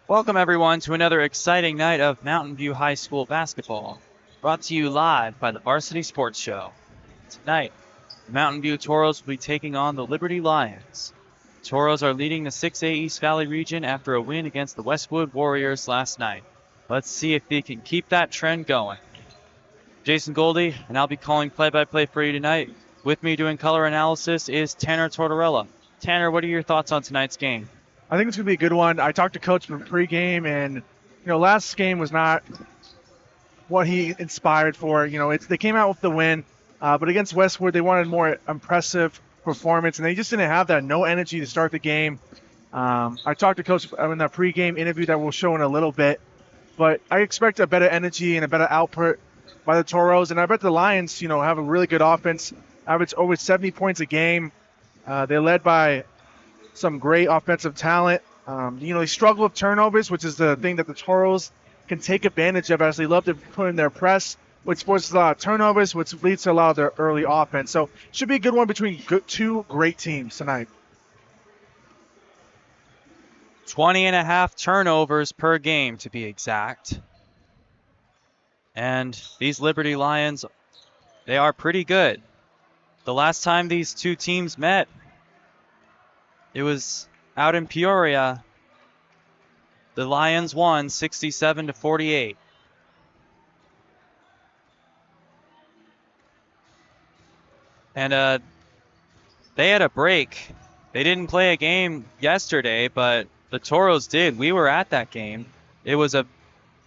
Welcome everyone to another exciting night of Mountain View High School basketball, brought to you live by the Varsity Sports Show. Tonight, the Mountain View Toros will be taking on the Liberty Lions. The Toros are leading the 6A East Valley region after a win against the Westwood Warriors last night. Let's see if they can keep that trend going. Jason Goldie, and I'll be calling play-by-play for you tonight. With me doing color analysis is Tanner Tortorella. Tanner, what are your thoughts on tonight's game? I think it's going to be a good one. I talked to Coach from pregame, and, last game was not what he inspired for. They came out with the win, but against Westwood, they wanted more impressive performance, and they just didn't have that, no energy to start the game. I talked to Coach in that pregame interview that we'll show in a little bit, but I expect a better energy and a better output by the Toros, and I bet the Lions, have a really good offense, average over 70 points a game. They're led by some great offensive talent. They struggle with turnovers, which is the thing that the Toros can take advantage of, as they love to put in their press, which forces a lot of turnovers, which leads to a lot of their early offense. So should be a good one between two great teams tonight. 20.5 turnovers per game, to be exact. And these Liberty Lions, they are pretty good. The last time these two teams met, it was out in Peoria. The Lions won 67-48. And they had a break. They didn't play a game yesterday, but the Toros did. We were at that game. It was a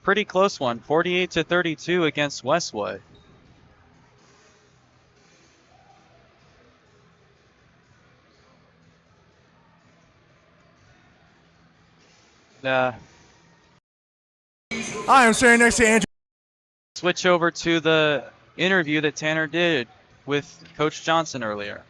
pretty close one, 48-32 against Westwood. Hi, I'm standing next to Andrew. Switch over to the interview that Tanner did with Coach Johnson earlier.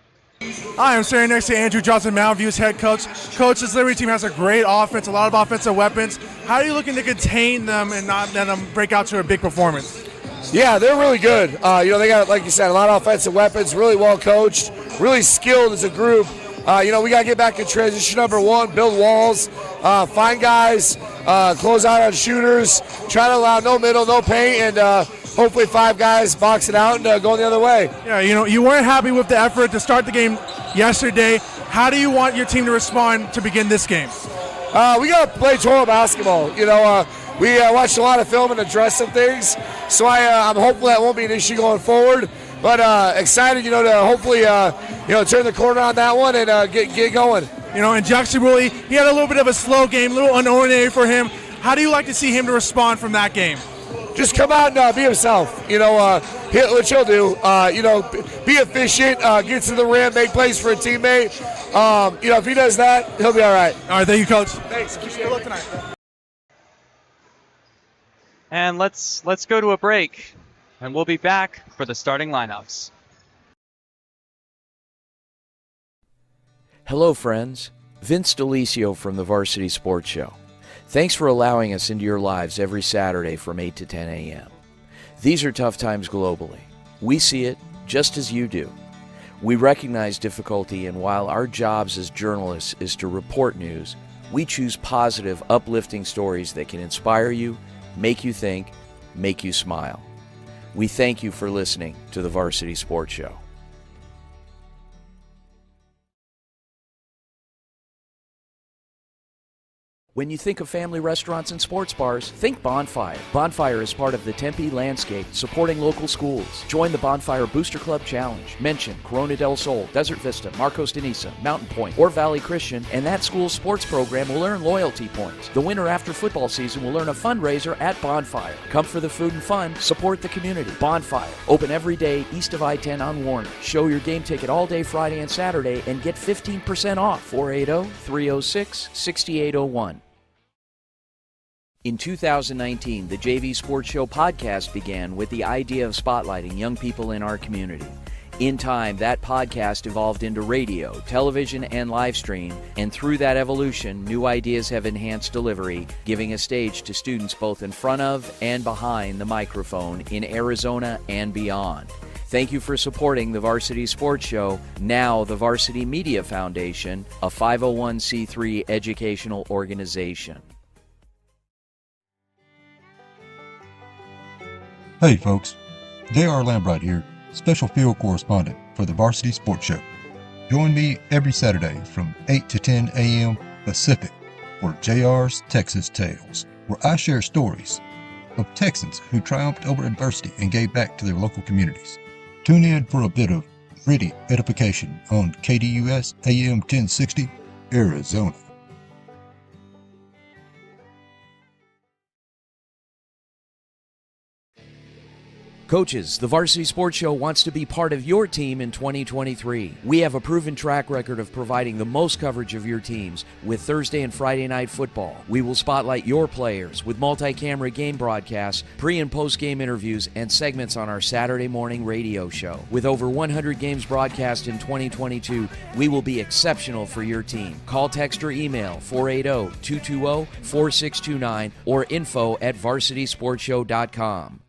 Hi, I'm standing next to Andrew Johnson, Mountain View's head coach. Coach, this Liberty team has a great offense, a lot of offensive weapons. How are you looking to contain them and not let them break out to a big performance? Yeah, they're really good. They got, like you said, a lot of offensive weapons, really well coached, really skilled as a group. We got to get back in transition number one, build walls, find guys, close out on shooters, try to allow no middle, no paint, and hopefully 5 guys box it out and go the other way. Yeah, you weren't happy with the effort to start the game yesterday. How do you want your team to respond to begin this game? We got to play Toro basketball. We watched a lot of film and addressed some things, so I'm hopeful that won't be an issue going forward. But excited, to hopefully, turn the corner on that one and get going. And Jackson Rulli, he had a little bit of a slow game, a little unordinary for him. How do you like to see him to respond from that game? Just come out and be himself. Hit what he'll do. Be efficient, get to the rim, make plays for a teammate. If he does that, he'll be all right. All right, thank you, Coach. Thanks. Good luck tonight. And let's go to a break, and we'll be back for the starting lineups. Hello, friends. Vince DeLisio from the Varsity Sports Show. Thanks for allowing us into your lives every Saturday from 8 to 10 a.m. These are tough times globally. We see it just as you do. We recognize difficulty, and while our jobs as journalists is to report news, we choose positive, uplifting stories that can inspire you, make you think, make you smile. We thank you for listening to the Varsity Sports Show. When you think of family restaurants and sports bars, think Bonfire. Bonfire is part of the Tempe landscape, supporting local schools. Join the Bonfire Booster Club Challenge. Mention Corona del Sol, Desert Vista, Marcos de Niza, Mountain Point, or Valley Christian, and that school's sports program will earn loyalty points. The winner after football season will earn a fundraiser at Bonfire. Come for the food and fun, support the community. Bonfire, open every day east of I-10 on Warner. Show your game ticket all day Friday and Saturday and get 15% off. 480-306-6801. In 2019, the JV Sports Show podcast began with the idea of spotlighting young people in our community. In time, that podcast evolved into radio, television, and live stream, and through that evolution, new ideas have enhanced delivery, giving a stage to students both in front of and behind the microphone in Arizona and beyond. Thank you for supporting the Varsity Sports Show, now the Varsity Media Foundation, a 501c3 educational organization. Hey folks, J.R. Lambright here, special field correspondent for the Varsity Sports Show. Join me every Saturday from 8 to 10 a.m. Pacific for JR's Texas Tales, where I share stories of Texans who triumphed over adversity and gave back to their local communities. Tune in for a bit of gritty edification on KDUS AM 1060, Arizona. Coaches, the Varsity Sports Show wants to be part of your team in 2023. We have a proven track record of providing the most coverage of your teams with Thursday and Friday night football. We will spotlight your players with multi-camera game broadcasts, pre- and post-game interviews, and segments on our Saturday morning radio show. With over 100 games broadcast in 2022, we will be exceptional for your team. Call, text, or email 480-220-4629 or info@varsitysportshow.com.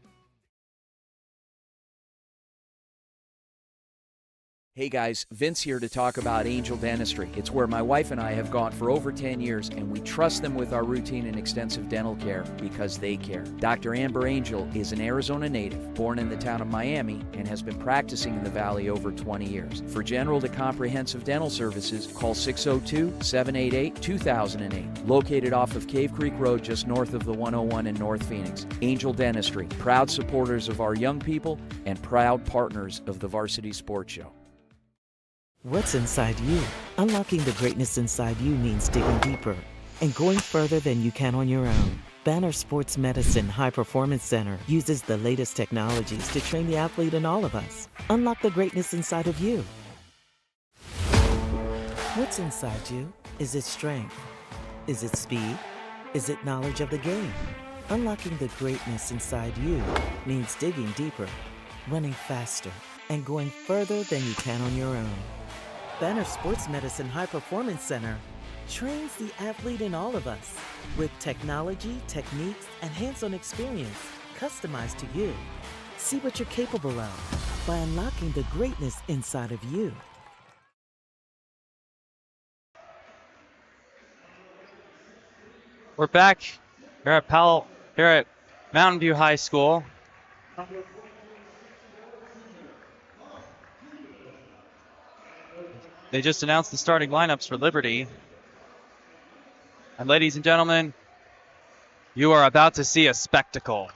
Hey guys, Vince here to talk about Angel Dentistry. It's where my wife and I have gone for over 10 years, and we trust them with our routine and extensive dental care because they care. Dr. Amber Angel is an Arizona native, born in the town of Miami, and has been practicing in the Valley over 20 years. For general to comprehensive dental services, call 602-788-2008. Located off of Cave Creek Road just north of the 101 in North Phoenix. Angel Dentistry, proud supporters of our young people and proud partners of the Varsity Sports Show. What's inside you? Unlocking the greatness inside you means digging deeper and going further than you can on your own. Banner Sports Medicine High Performance Center uses the latest technologies to train the athlete in all of us. Unlock the greatness inside of you. What's inside you? Is it strength? Is it speed? Is it knowledge of the game? Unlocking the greatness inside you means digging deeper, running faster, and going further than you can on your own. Banner Sports Medicine High Performance Center trains the athlete in all of us with technology, techniques, and hands-on experience customized to you. See what you're capable of by unlocking the greatness inside of you. We're back here at Mountain View High School. They just announced the starting lineups for Liberty. And ladies and gentlemen, you are about to see a spectacle.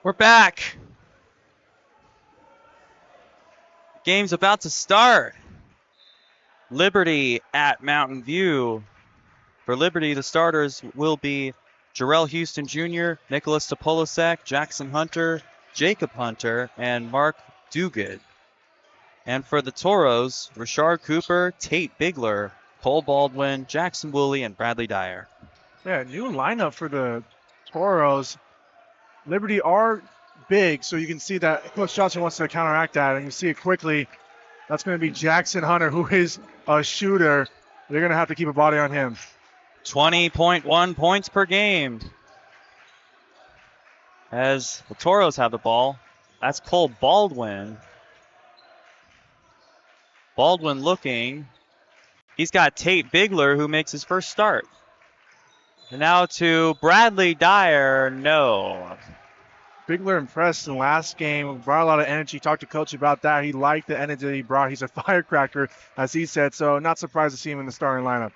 We're back. Game's about to start. Liberty at Mountain View. For Liberty, the starters will be Jarrell Houston Jr., Nicholas Topolasek, Jackson Hunter, Jacob Hunter, and Mark Duguid. And for the Toros, Rashard Cooper, Tate Bigler, Cole Baldwin, Jackson Woolley, and Bradley Dyer. Yeah, new lineup for the Toros. Liberty are big, so you can see that Coach Johnson wants to counteract that, and you see it quickly. That's going to be Jackson Hunter, who is a shooter. They're going to have to keep a body on him. 20.1 points per game. As the Toros have the ball, that's Cole Baldwin. Baldwin looking. He's got Tate Bigler, who makes his first start. And now to Bradley Dyer. No. Bigler impressed in the last game, brought a lot of energy. Talked to Coach about that. He liked the energy he brought. He's a firecracker, as he said, so not surprised to see him in the starting lineup.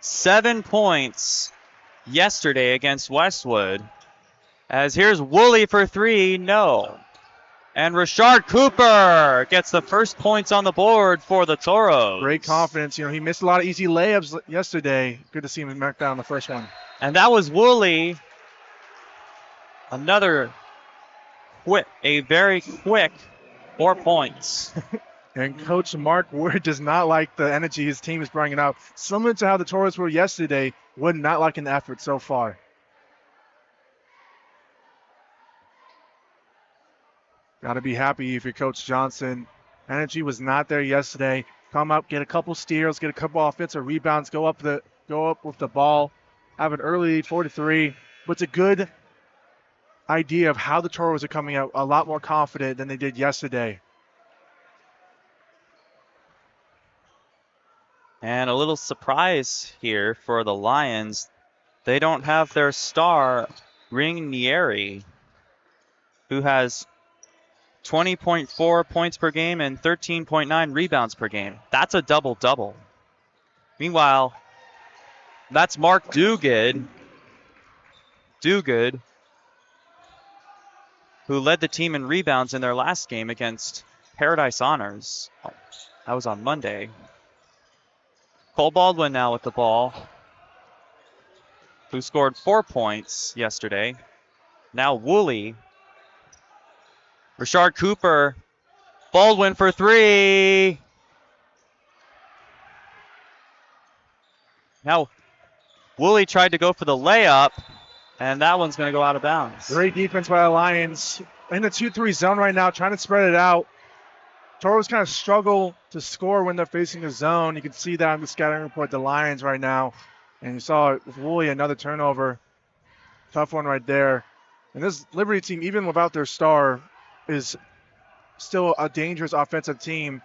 7 points yesterday against Westwood. As here's Woolley for three. No. And Rashard Cooper gets the first points on the board for the Toros. Great confidence. You know, he missed a lot of easy layups yesterday. Good to see him knock down the first one. And that was Woolley. A very quick 4 points. And Coach Mark Ward does not like the energy his team is bringing out. Similar to how the Toros were yesterday, Wood not liking the effort so far. Got to be happy if you're Coach Johnson. Energy was not there yesterday. Come up, get a couple steals, get a couple offensive rebounds, go up with the ball, have an early 4-3. But it's a good idea of how the Toros are coming out a lot more confident than they did yesterday. And a little surprise here for the Lions. They don't have their star, Ringnieri, who has 20.4 points per game and 13.9 rebounds per game. That's a double-double. Meanwhile, that's Mark Duguid, who led the team in rebounds in their last game against Paradise Honors. That was on Monday. Cole Baldwin now with the ball, who scored 4 points yesterday. Now Woolley. Rashard Cooper. Baldwin for three. Now Woolley tried to go for the layup, and that one's going to go out of bounds. Great defense by the Lions. In the 2-3 zone right now, trying to spread it out. Toros kind of struggle to score when they're facing the zone. You can see that on the scattering report, the Lions right now. And you saw it with Woolley, another turnover. Tough one right there. And this Liberty team, even without their star, is still a dangerous offensive team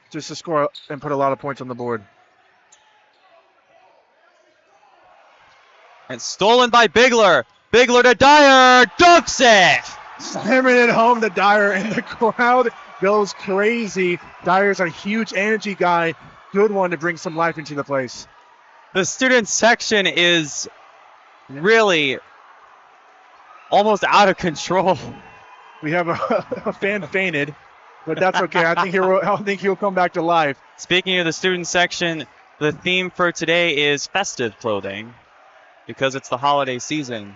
just to score and put a lot of points on the board. And stolen by Bigler. Bigler to Dyer. Dunks it! Slamming it home to Dyer, and the crowd goes crazy. Dyer's a huge energy guy. Good one to bring some life into the place. The student section is really almost out of control. We have a fan fainted, but that's okay. I think he'll come back to life. Speaking of the student section, the theme for today is festive clothing because it's the holiday season.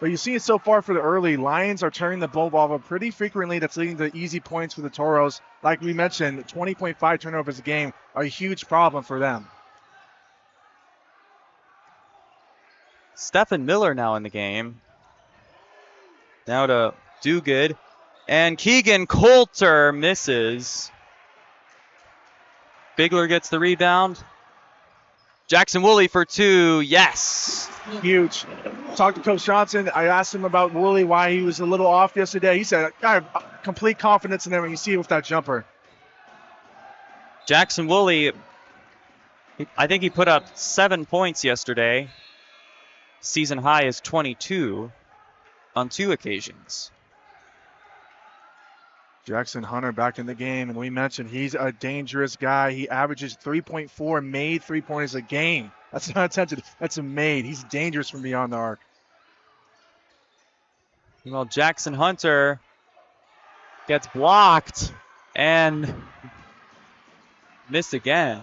But you see it so far for the early. Lions are turning the ball over pretty frequently. That's leading to easy points for the Toros. Like we mentioned, 20.5 turnovers a game are a huge problem for them. Stephen Miller now in the game. Now to Duguid. And Keegan Coulter misses. Bigler gets the rebound. Jackson Woolley for two. Yes. Huge. Talked to Coach Johnson. I asked him about Woolley, why he was a little off yesterday. He said, I have complete confidence in him when you see it with that jumper. Jackson Woolley, I think he put up 7 points yesterday. Season high is 22 on 2 occasions. Jackson Hunter back in the game, and we mentioned he's a dangerous guy. He averages 3.4 made three-pointers a game. That's not attempted. That's a made. He's dangerous from beyond the arc. Well, Jackson Hunter gets blocked, and Missed again.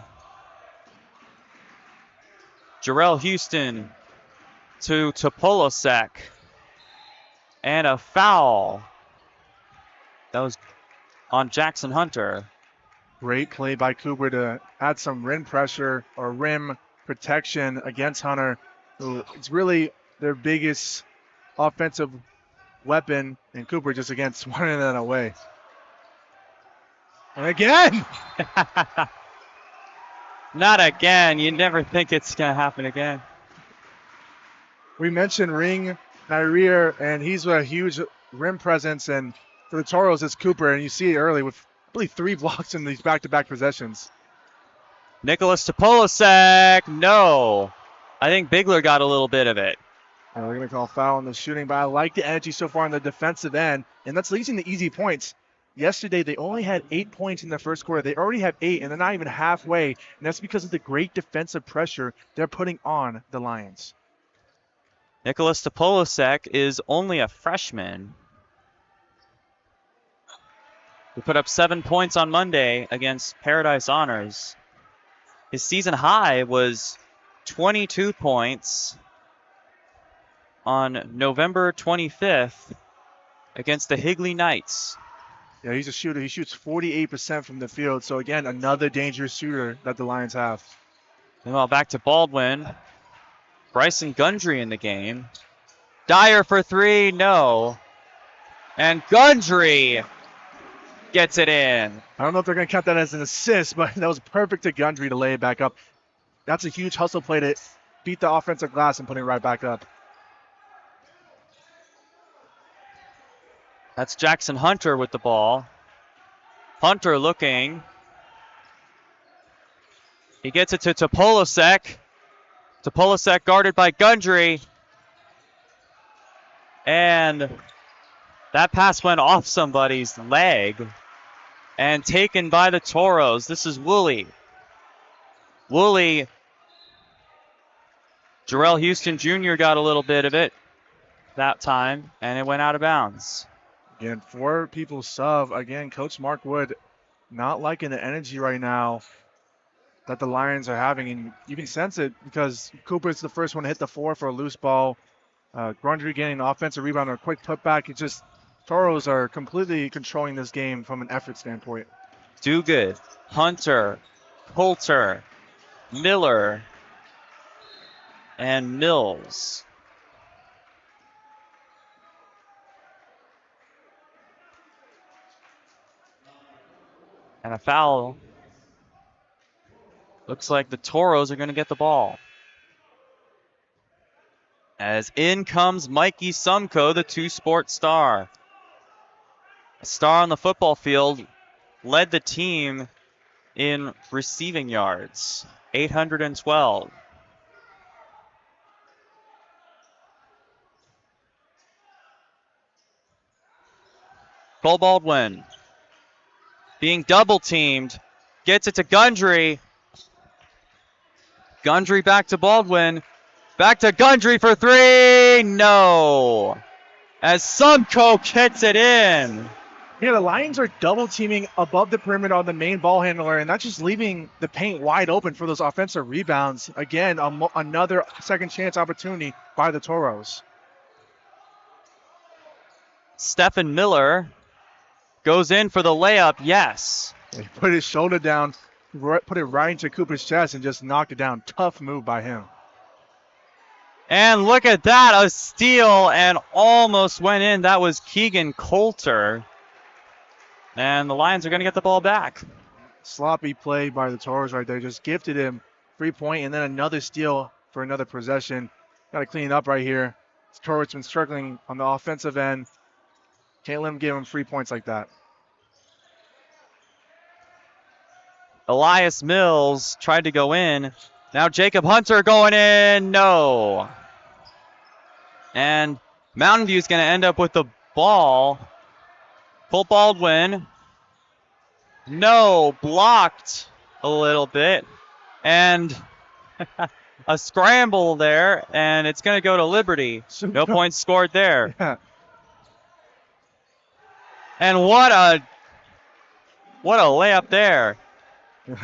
Jarrell Houston to Topolosek. And a foul. That was on Jackson Hunter. Great play by Cooper to add some rim pressure or rim protection against Hunter, who it's really their biggest offensive weapon, and Cooper just again swatting that away. And again! Not again. You never think it's going to happen again. We mentioned Ring Nair, and he's a huge rim presence, and for the Toros, it's Cooper, and you see it early with, I believe, 3 blocks in these back-to-back possessions. Nicholas Topolosek. No. I think Bigler got a little bit of it. And we're going to call foul on the shooting, but I like the energy so far on the defensive end, and that's leading to easy points. Yesterday, they only had 8 points in the first quarter. They already have 8, and they're not even halfway, and that's because of the great defensive pressure they're putting on the Lions. Nicholas Topolosek is only a freshman. He put up 7 points on Monday against Paradise Honors. His season high was 22 points on November 25th against the Higley Knights. Yeah, he's a shooter. He shoots 48% from the field. So, again, another dangerous shooter that the Lions have. Meanwhile, back to Baldwin. Bryson Gundry in the game. Dyer for 3, no. And Gundry gets it in. I don't know if they're going to count that as an assist, but that was perfect to Gundry to lay it back up. That's a huge hustle play to beat the offensive glass and put it right back up. That's Jackson Hunter with the ball. Hunter looking. He gets it to Topolosek. Topolosek guarded by Gundry. And that pass went off somebody's leg and taken by the Toros. This is Woolley. Woolley. Jarrell Houston Jr. got a little bit of it that time, and it went out of bounds. Again, 4 people sub. Again, Coach Mark Wood not liking the energy right now that the Lions are having. And you can sense it because Cooper's the first one to hit the floor for a loose ball. Grundry getting an offensive rebound or a quick putback. It's just Toros are completely controlling this game from an effort standpoint. Duguid, Hunter, Coulter, Miller, and Mills. And a foul. Looks like the Toros are going to get the ball. As in comes Mikey Sumko, the 2-sport star. A star on the football field, led the team in receiving yards, 812. Cole Baldwin being double teamed, gets it to Gundry. Gundry back to Baldwin. Back to Gundry for 3. No. As Sumko gets it in. Yeah, the Lions are double teaming above the perimeter on the main ball handler, and that's just leaving the paint wide open for those offensive rebounds. Again, another second chance opportunity by the Toros. Stephen Miller goes in for the layup, yes. He put his shoulder down, put it right into Cooper's chest, and just knocked it down. Tough move by him. And look at that, a steal and almost went in. That was Keegan Coulter. And the Lions are going to get the ball back. Sloppy play by the Toros right there. Just gifted him 3-point and then another steal for another possession. Got to clean it up right here. Toros been struggling on the offensive end. Can't let him give him 3 points like that. Elias Mills tried to go in. Now Jacob Hunter going in. No. And Mountain View's going to end up with the ball. Cole Baldwin. No. Blocked a little bit. And a scramble there. And it's going to go to Liberty. No points scored there. Yeah. And what a layup there.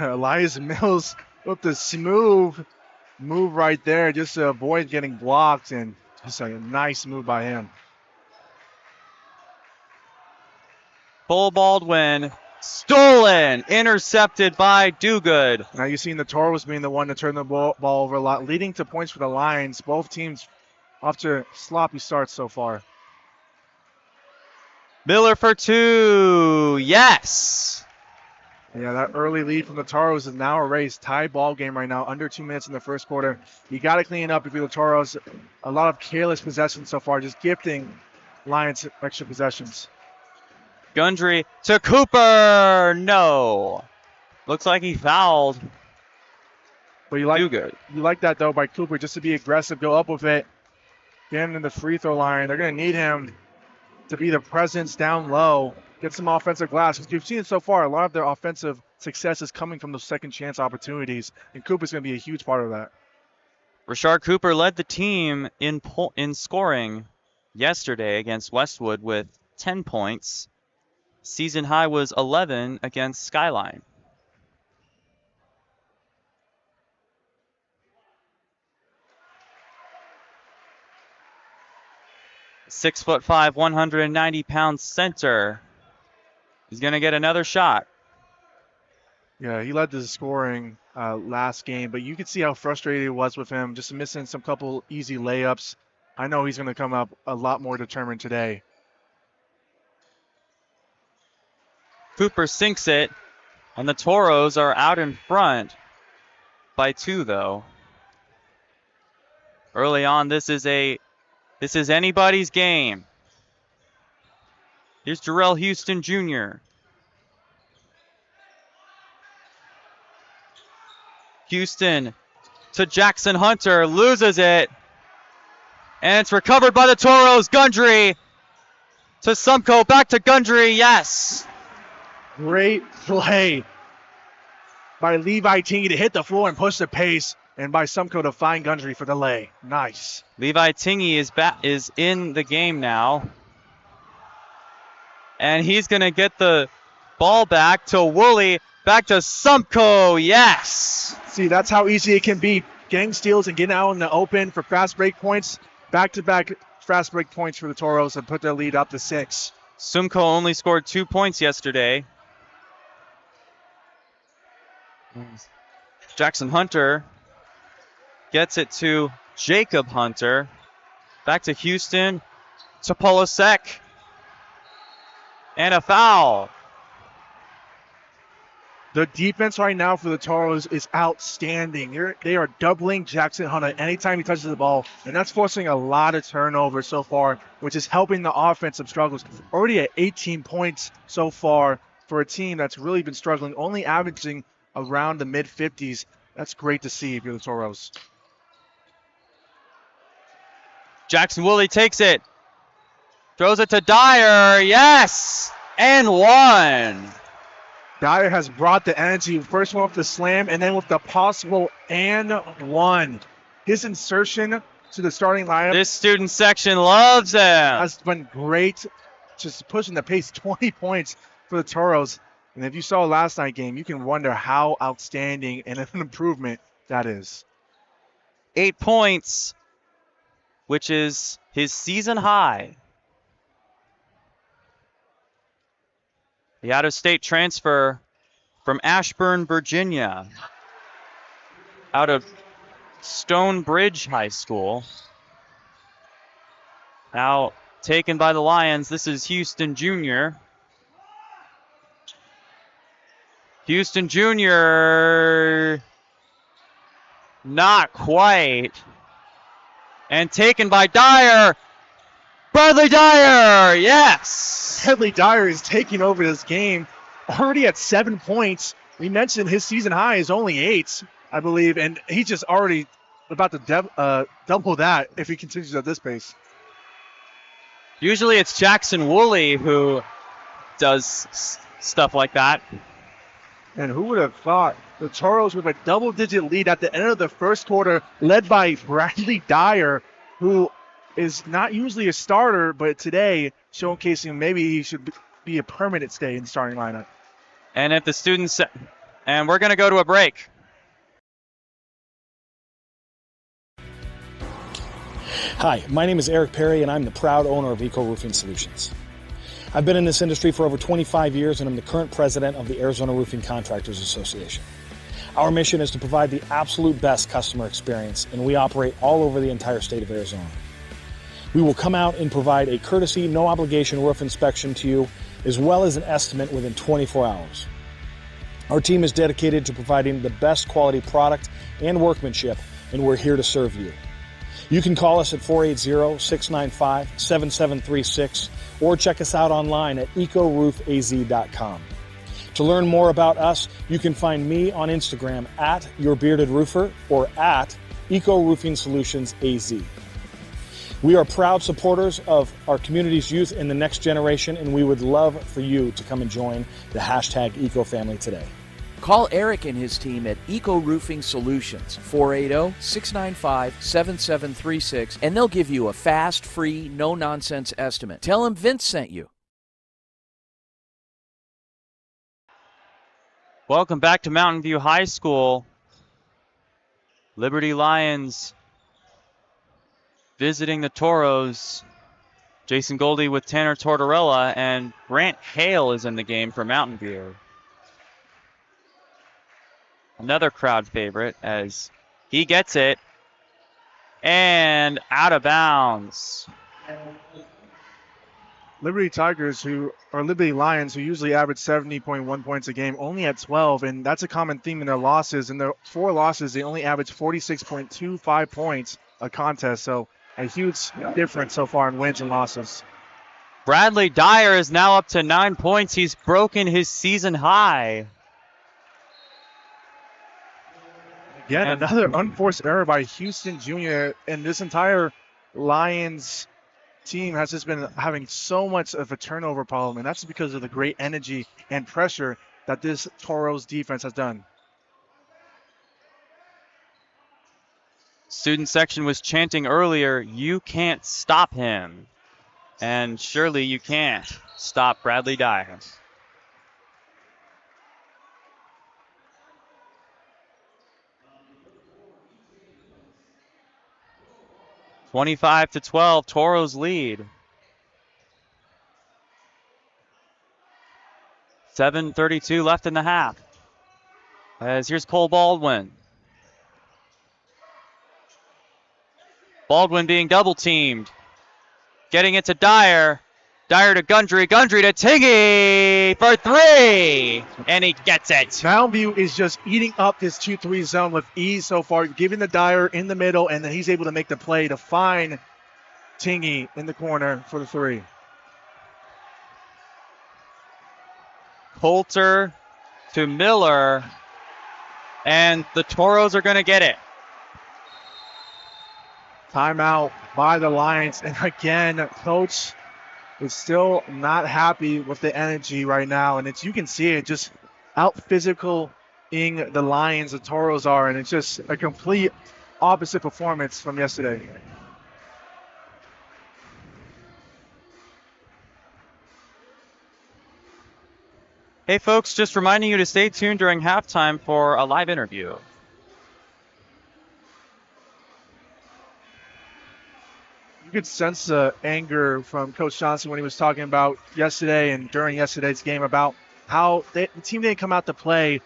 Elias Mills with the smooth move right there just to avoid getting blocked, and just a nice move by him. Bull Baldwin stolen, intercepted by Duguid. Now you've seen the Toros being the one to turn the ball over a lot, leading to points for the Lions. Both teams off to sloppy starts so far. Miller for 2. Yes. Yeah, that early lead from the Toros is now erased. Tie ball game right now, under 2 minutes in the first quarter. You got to clean it up if you're the Toros. A lot of careless possessions so far, just gifting Lions extra possessions. Gundry to Cooper. No. Looks like he fouled. But you like Duguid. You like that, though, by Cooper, just to be aggressive, go up with it, get him in the free throw line. They're going to need him to be the presence down low, get some offensive glass. Because you've seen it so far, a lot of their offensive success is coming from those second chance opportunities, and Cooper's going to be a huge part of that. Rashard Cooper led the team in scoring yesterday against Westwood with 10 points. Season high was 11 against Skyline. .5, 190-pound center. He's going to get another shot. Yeah, he led the scoring last game, but you could see how frustrated he was with him, just missing some couple easy layups. I know he's going to come up a lot more determined today. Cooper sinks it, and the Toros are out in front by 2, though. Early on, this is anybody's game. Here's Jarrell Houston Jr. Houston to Jackson Hunter, loses it. And it's recovered by the Toros. Gundry to Sumko, back to Gundry, yes. Great play by Levi Tingy to hit the floor and push the pace, and by Sumko to find Gundry for the lay. Nice. Levi Tingy is in the game now. And he's going to get the ball back to Woolley, back to Sumko, yes. See, that's how easy it can be. Getting steals and getting out in the open for fast break points. Back-to-back fast break points for the Toros and put their lead up to 6. Sumko only scored 2 points yesterday. Jackson Hunter gets it to Jacob Hunter. Back to Houston, to Polasek. And a foul. The defense right now for the Toros is outstanding. They are doubling Jackson Hunter anytime he touches the ball, and that's forcing a lot of turnovers so far, which is helping the offensive struggles. Already at 18 points so far for a team that's really been struggling, only averaging around the mid-50s. That's great to see if you're the Toros. Jackson Woolley takes it. Throws it to Dyer. Yes! And 1. Dyer has brought the energy. First one with the slam, and then with the possible and 1. His insertion to the starting lineup. This student section loves him. Has been great. Just pushing the pace, 20 points for the Toros. And if you saw last night's game, you can wonder how outstanding and an improvement that is. 8 points, which is his season high. The out-of-state transfer from Ashburn, Virginia, out of Stonebridge High School. Now taken by the Lions. This is Houston Jr. Houston Jr. Not quite. And taken by Dyer. Bradley Dyer, yes! Bradley Dyer is taking over this game, already at 7 points. We mentioned his season high is only 8, I believe, and he's just already about to double that if he continues at this pace. Usually it's Jackson Woolley who does stuff like that. And who would have thought the Toros with a double-digit lead at the end of the first quarter, led by Bradley Dyer, who is not usually a starter, but today showcasing maybe he should be a permanent stay in the starting lineup. And at the student And we're going to go to a break. Hi, my name is Eric Perry, and I'm the proud owner of Eco Roofing Solutions. I've been in this industry for over 25 years, and I'm the current president of the Arizona Roofing Contractors Association. Our mission is to provide the absolute best customer experience, and we operate all over the entire state of Arizona. We will come out and provide a courtesy, no obligation roof inspection to you, as well as an estimate within 24 hours. Our team is dedicated to providing the best quality product and workmanship, and we're here to serve you. You can call us at 480-695-7736 or check us out online at ecoroofaz.com. To learn more about us, you can find me on Instagram at YourBeardedRoofer or at Eco Roofing Solutions AZ. We are proud supporters of our community's youth and the next generation, and we would love for you to come and join the hashtag Eco Family today. Call Eric and his team at Eco Roofing Solutions, 480-695-7736, and they'll give you a fast, free, no-nonsense estimate. Tell them Vince sent you. Welcome back to Mountain View High School. Liberty Lions visiting the Toros. Jason Goldie with Tanner Tortorella, and Grant Hale is in the game for Mountain View. Another crowd favorite as he gets it and out of bounds. Liberty Lions, who usually average 70.1 points a game, only at 12, and that's a common theme in their losses. In their 4 losses, they only average 46.25 points a contest, so a huge difference so far in wins and losses. Bradley Dyer is now up to 9 points. He's broken his season high. Again, another unforced error by Houston Jr., and this entire Lions team has just been having so much of a turnover problem, and that's because of the great energy and pressure that this Toros defense has done. Student section was chanting earlier, "You can't stop him." And surely you can't stop Bradley Dyer. (25-12), Toros lead. 7:32 left in the half. As here's Cole Baldwin. Baldwin being double teamed. Getting it to Dyer. Dyer to Gundry. Gundry to Tiggy for 3. And he gets it. Mountain View is just eating up this 2-3 zone with ease so far, giving the Dyer in the middle, and then he's able to make the play to find Tingy in the corner for the 3. Coulter to Miller. And the Toros are going to get it. Timeout by the Lions. And again, Coach is still not happy with the energy right now. And you can see it just out physical-ing the Lions, the Toros are. And it's just a complete opposite performance from yesterday. Hey folks, just reminding you to stay tuned during halftime for a live interview. You could sense the anger from Coach Johnson when he was talking about yesterday and during yesterday's game about how the team didn't come out to play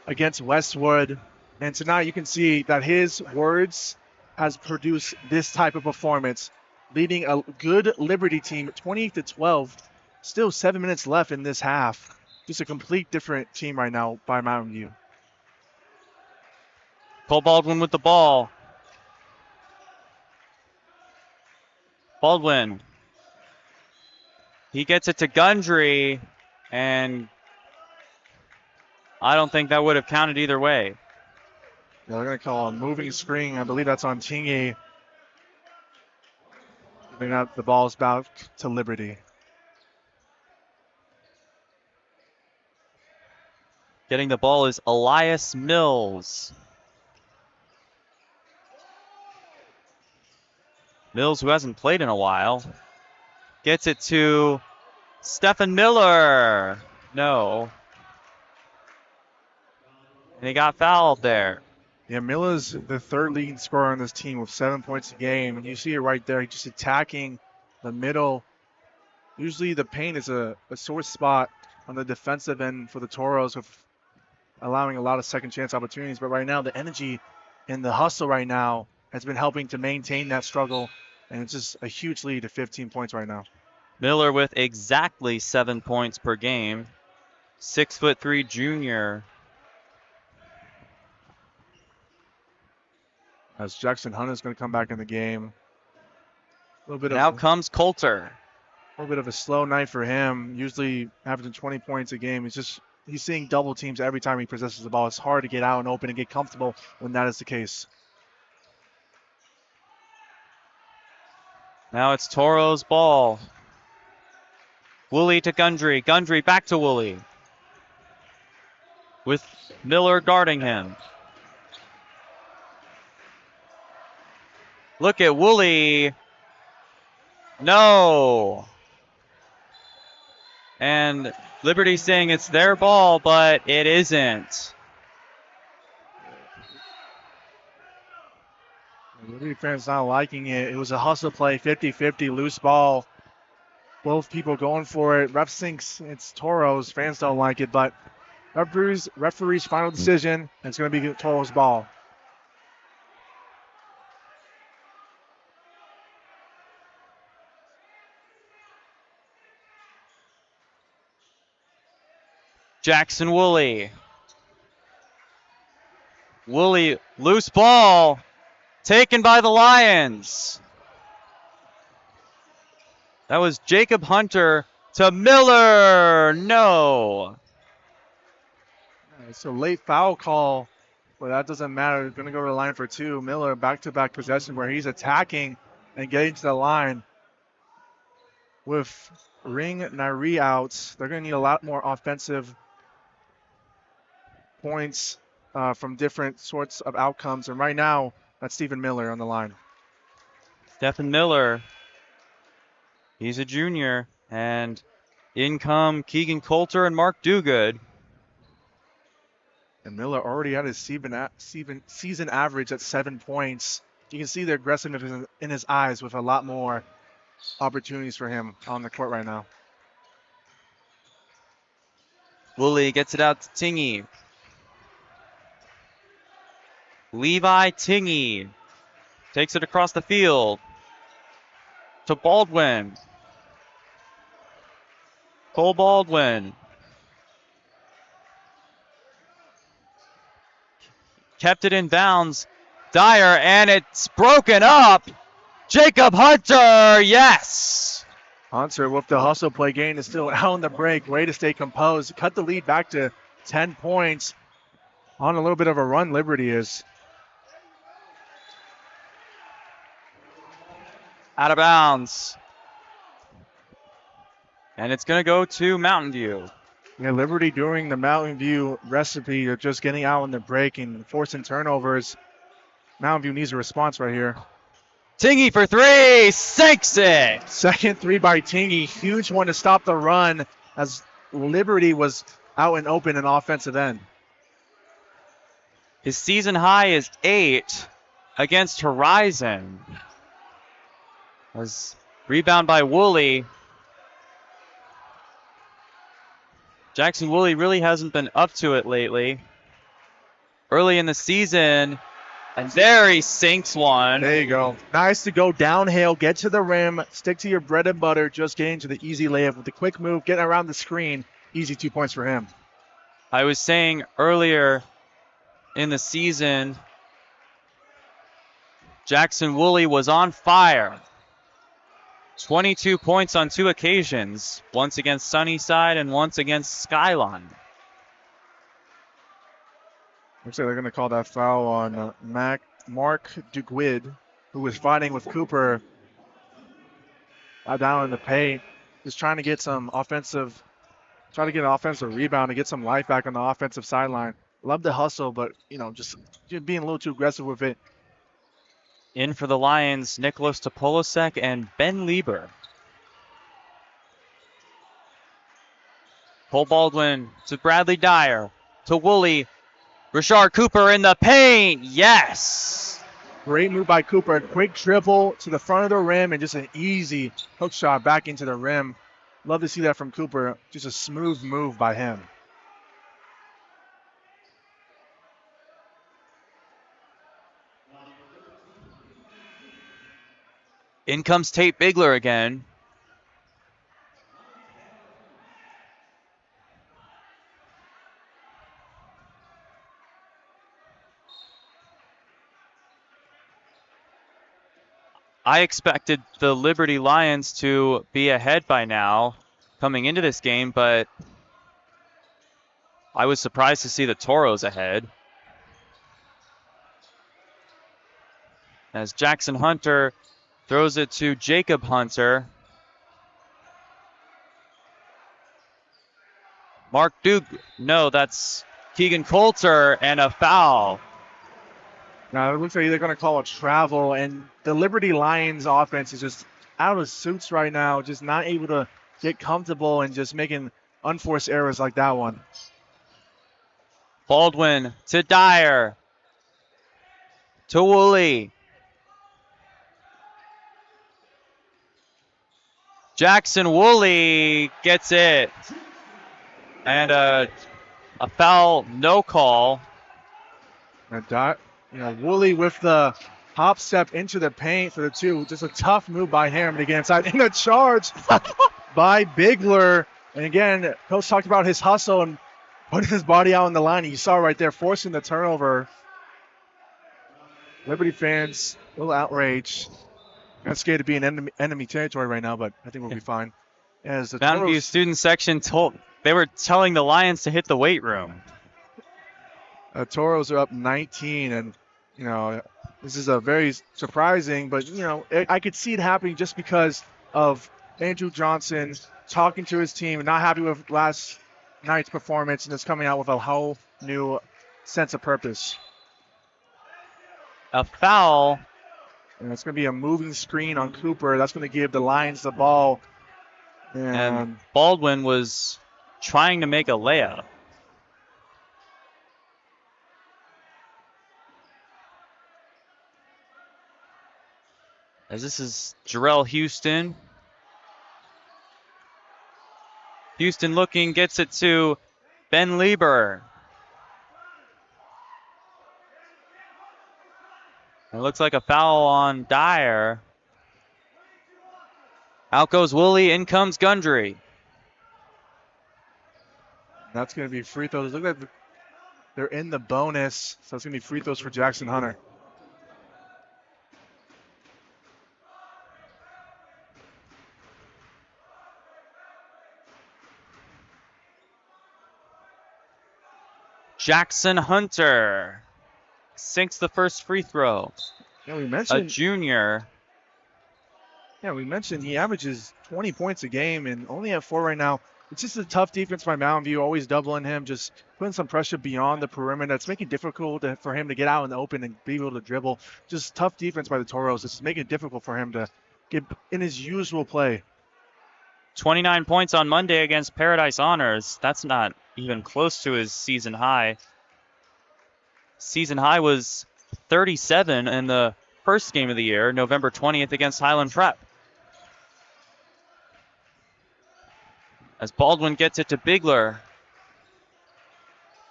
against Westwood. And tonight you can see that his words has produced this type of performance, leading a good Liberty team 20-12. Still 7 minutes left in this half. Just a complete different team right now by Mountain View. Cole Baldwin with the ball. Baldwin. He gets it to Gundry, and I don't think that would have counted either way. Yeah, they're going to call a moving screen. I believe that's on Tingy. Giving out the balls back to Liberty. Getting the ball is Elias Mills. Mills, who hasn't played in a while, gets it to Stephen Miller. No. And he got fouled there. Yeah, Miller's the third leading scorer on this team with 7 points a game. And you see it right there, just attacking the middle. Usually the paint is a sore spot on the defensive end for the Toros, with allowing a lot of second chance opportunities. But right now, the energy and the hustle right now has been helping to maintain that struggle. And it's just a huge lead to 15 points right now. Miller with exactly 7 points per game. 6'3" junior. As Jackson Hunter's going to come back in the game. Now comes Coulter. A little bit of a slow night for him. Usually averaging 20 points a game. He's seeing double teams every time he possesses the ball. It's hard to get out and open and get comfortable when that is the case. Now it's Toros' ball. Woolley to Gundry. Gundry back to Woolley. With Miller guarding him. Look at Woolley. No. And Liberty saying it's their ball, but it isn't. Liberty fans not liking it. It was a hustle play, 50-50, loose ball. Both people going for it. Ref thinks it's Toros. Fans don't like it, but referee's final decision, and it's going to be Toros' ball. Jackson Woolley. Woolley, loose ball, taken by the Lions. That was Jacob Hunter to Miller. No. It's a late foul call, but that doesn't matter. They're going to go to the line for two. Miller, back-to-back possession where he's attacking and getting to the line. With Ring Nari out, they're going to need a lot more offensive points from different sorts of outcomes. And right now, that's Stephen Miller on the line. Stephen Miller. He's a junior. And in come Keegan Coulter and Mark Duguid. And Miller already had his season average at 7 points. You can see the aggressiveness in his eyes with a lot more opportunities for him on the court right now. Woolley gets it out to Tingy. Levi Tingy takes it across the field to Baldwin. Cole Baldwin. Kept it in bounds. Dyer, and it's broken up. Jacob Hunter, yes. Hunter with the hustle play gain is still out on the break. Way to stay composed. Cut the lead back to 10 points. On a little bit of a run, Liberty is. Out of bounds. And it's going to go to Mountain View. Yeah, Liberty doing the Mountain View recipe of just getting out on the break and forcing turnovers. Mountain View needs a response right here. Tingy for three, sinks it. Second three by Tingy, huge one to stop the run as Liberty was out and open in offensive end. His season high is 8 against Horizon. Was rebound by Woolley. Jackson Woolley really hasn't been up to it lately. Early in the season, and there he sinks one. There you go. Nice to go downhill, get to the rim, stick to your bread and butter, just getting to the easy layup with the quick move, getting around the screen. Easy 2 points for him. I was saying earlier in the season, Jackson Woolley was on fire. 22 points on 2 occasions, once against Sunnyside and once against Skyline. Looks like they're going to call that foul on Mark Duguid, who was fighting with Cooper down in the paint. Just trying to get some offensive, try to get an offensive rebound and get some life back on the offensive sideline. Love the hustle, but, just being a little too aggressive with it. In for the Lions, Nicholas Topolosek and Ben Lieber. Cole Baldwin to Bradley Dyer, to Woolley. Rashard Cooper in the paint. Yes. Great move by Cooper. Quick dribble to the front of the rim and just an easy hook shot back into the rim. Love to see that from Cooper. Just a smooth move by him. In comes Tate Bigler again. I expected the Liberty Lions to be ahead by now coming into this game, but I was surprised to see the Toros ahead. As Jackson Hunter throws it to Jacob Hunter. Mark Duke, no, that's Keegan Coulter, and a foul. Now it looks like they're going to call a travel, and the Liberty Lions offense is just out of suits right now, just not able to get comfortable and just making unforced errors like that one. Baldwin to Dyer. To Woolley. Jackson Woolley gets it. And a foul, no call. And Woolley with the hop step into the paint for the two. Just a tough move by him to get inside. And a charge by Bigler. And again, Coach talked about his hustle and putting his body out on the line. You saw right there, forcing the turnover. Liberty fans, a little outraged. Not scared to be in enemy territory right now, but I think we'll be fine. As the Mountain View Toros, student section they were telling the Lions to hit the weight room. Toros are up 19, and this is a very surprising, but I could see it happening just because of Andrew Johnson talking to his team and not happy with last night's performance, and it's coming out with a whole new sense of purpose. A foul. And it's going to be a moving screen on Cooper. That's going to give the Lions the ball. And Baldwin was trying to make a layup. As this is Jarrell Houston. Houston looking, gets it to Ben Lieber. It looks like a foul on Dyer. Out goes Woolley, in comes Gundry. That's going to be free throws. Look like they're in the bonus, so it's going to be free throws for Jackson Hunter. Jackson Hunter sinks the first free throw. Yeah, we mentioned a junior. Yeah, we mentioned he averages 20 points a game and only at 4 right now. It's just a tough defense by Mountain View, always doubling him, just putting some pressure beyond the perimeter. That's making it difficult for him to get out in the open and be able to dribble. Just tough defense by the Toros. It's making it difficult for him to get in his usual play. 29 points on Monday against Paradise Honors. That's not even close to his season high. Season high was 37 in the first game of the year, November 20th against Highland Prep. As Baldwin gets it to Bigler.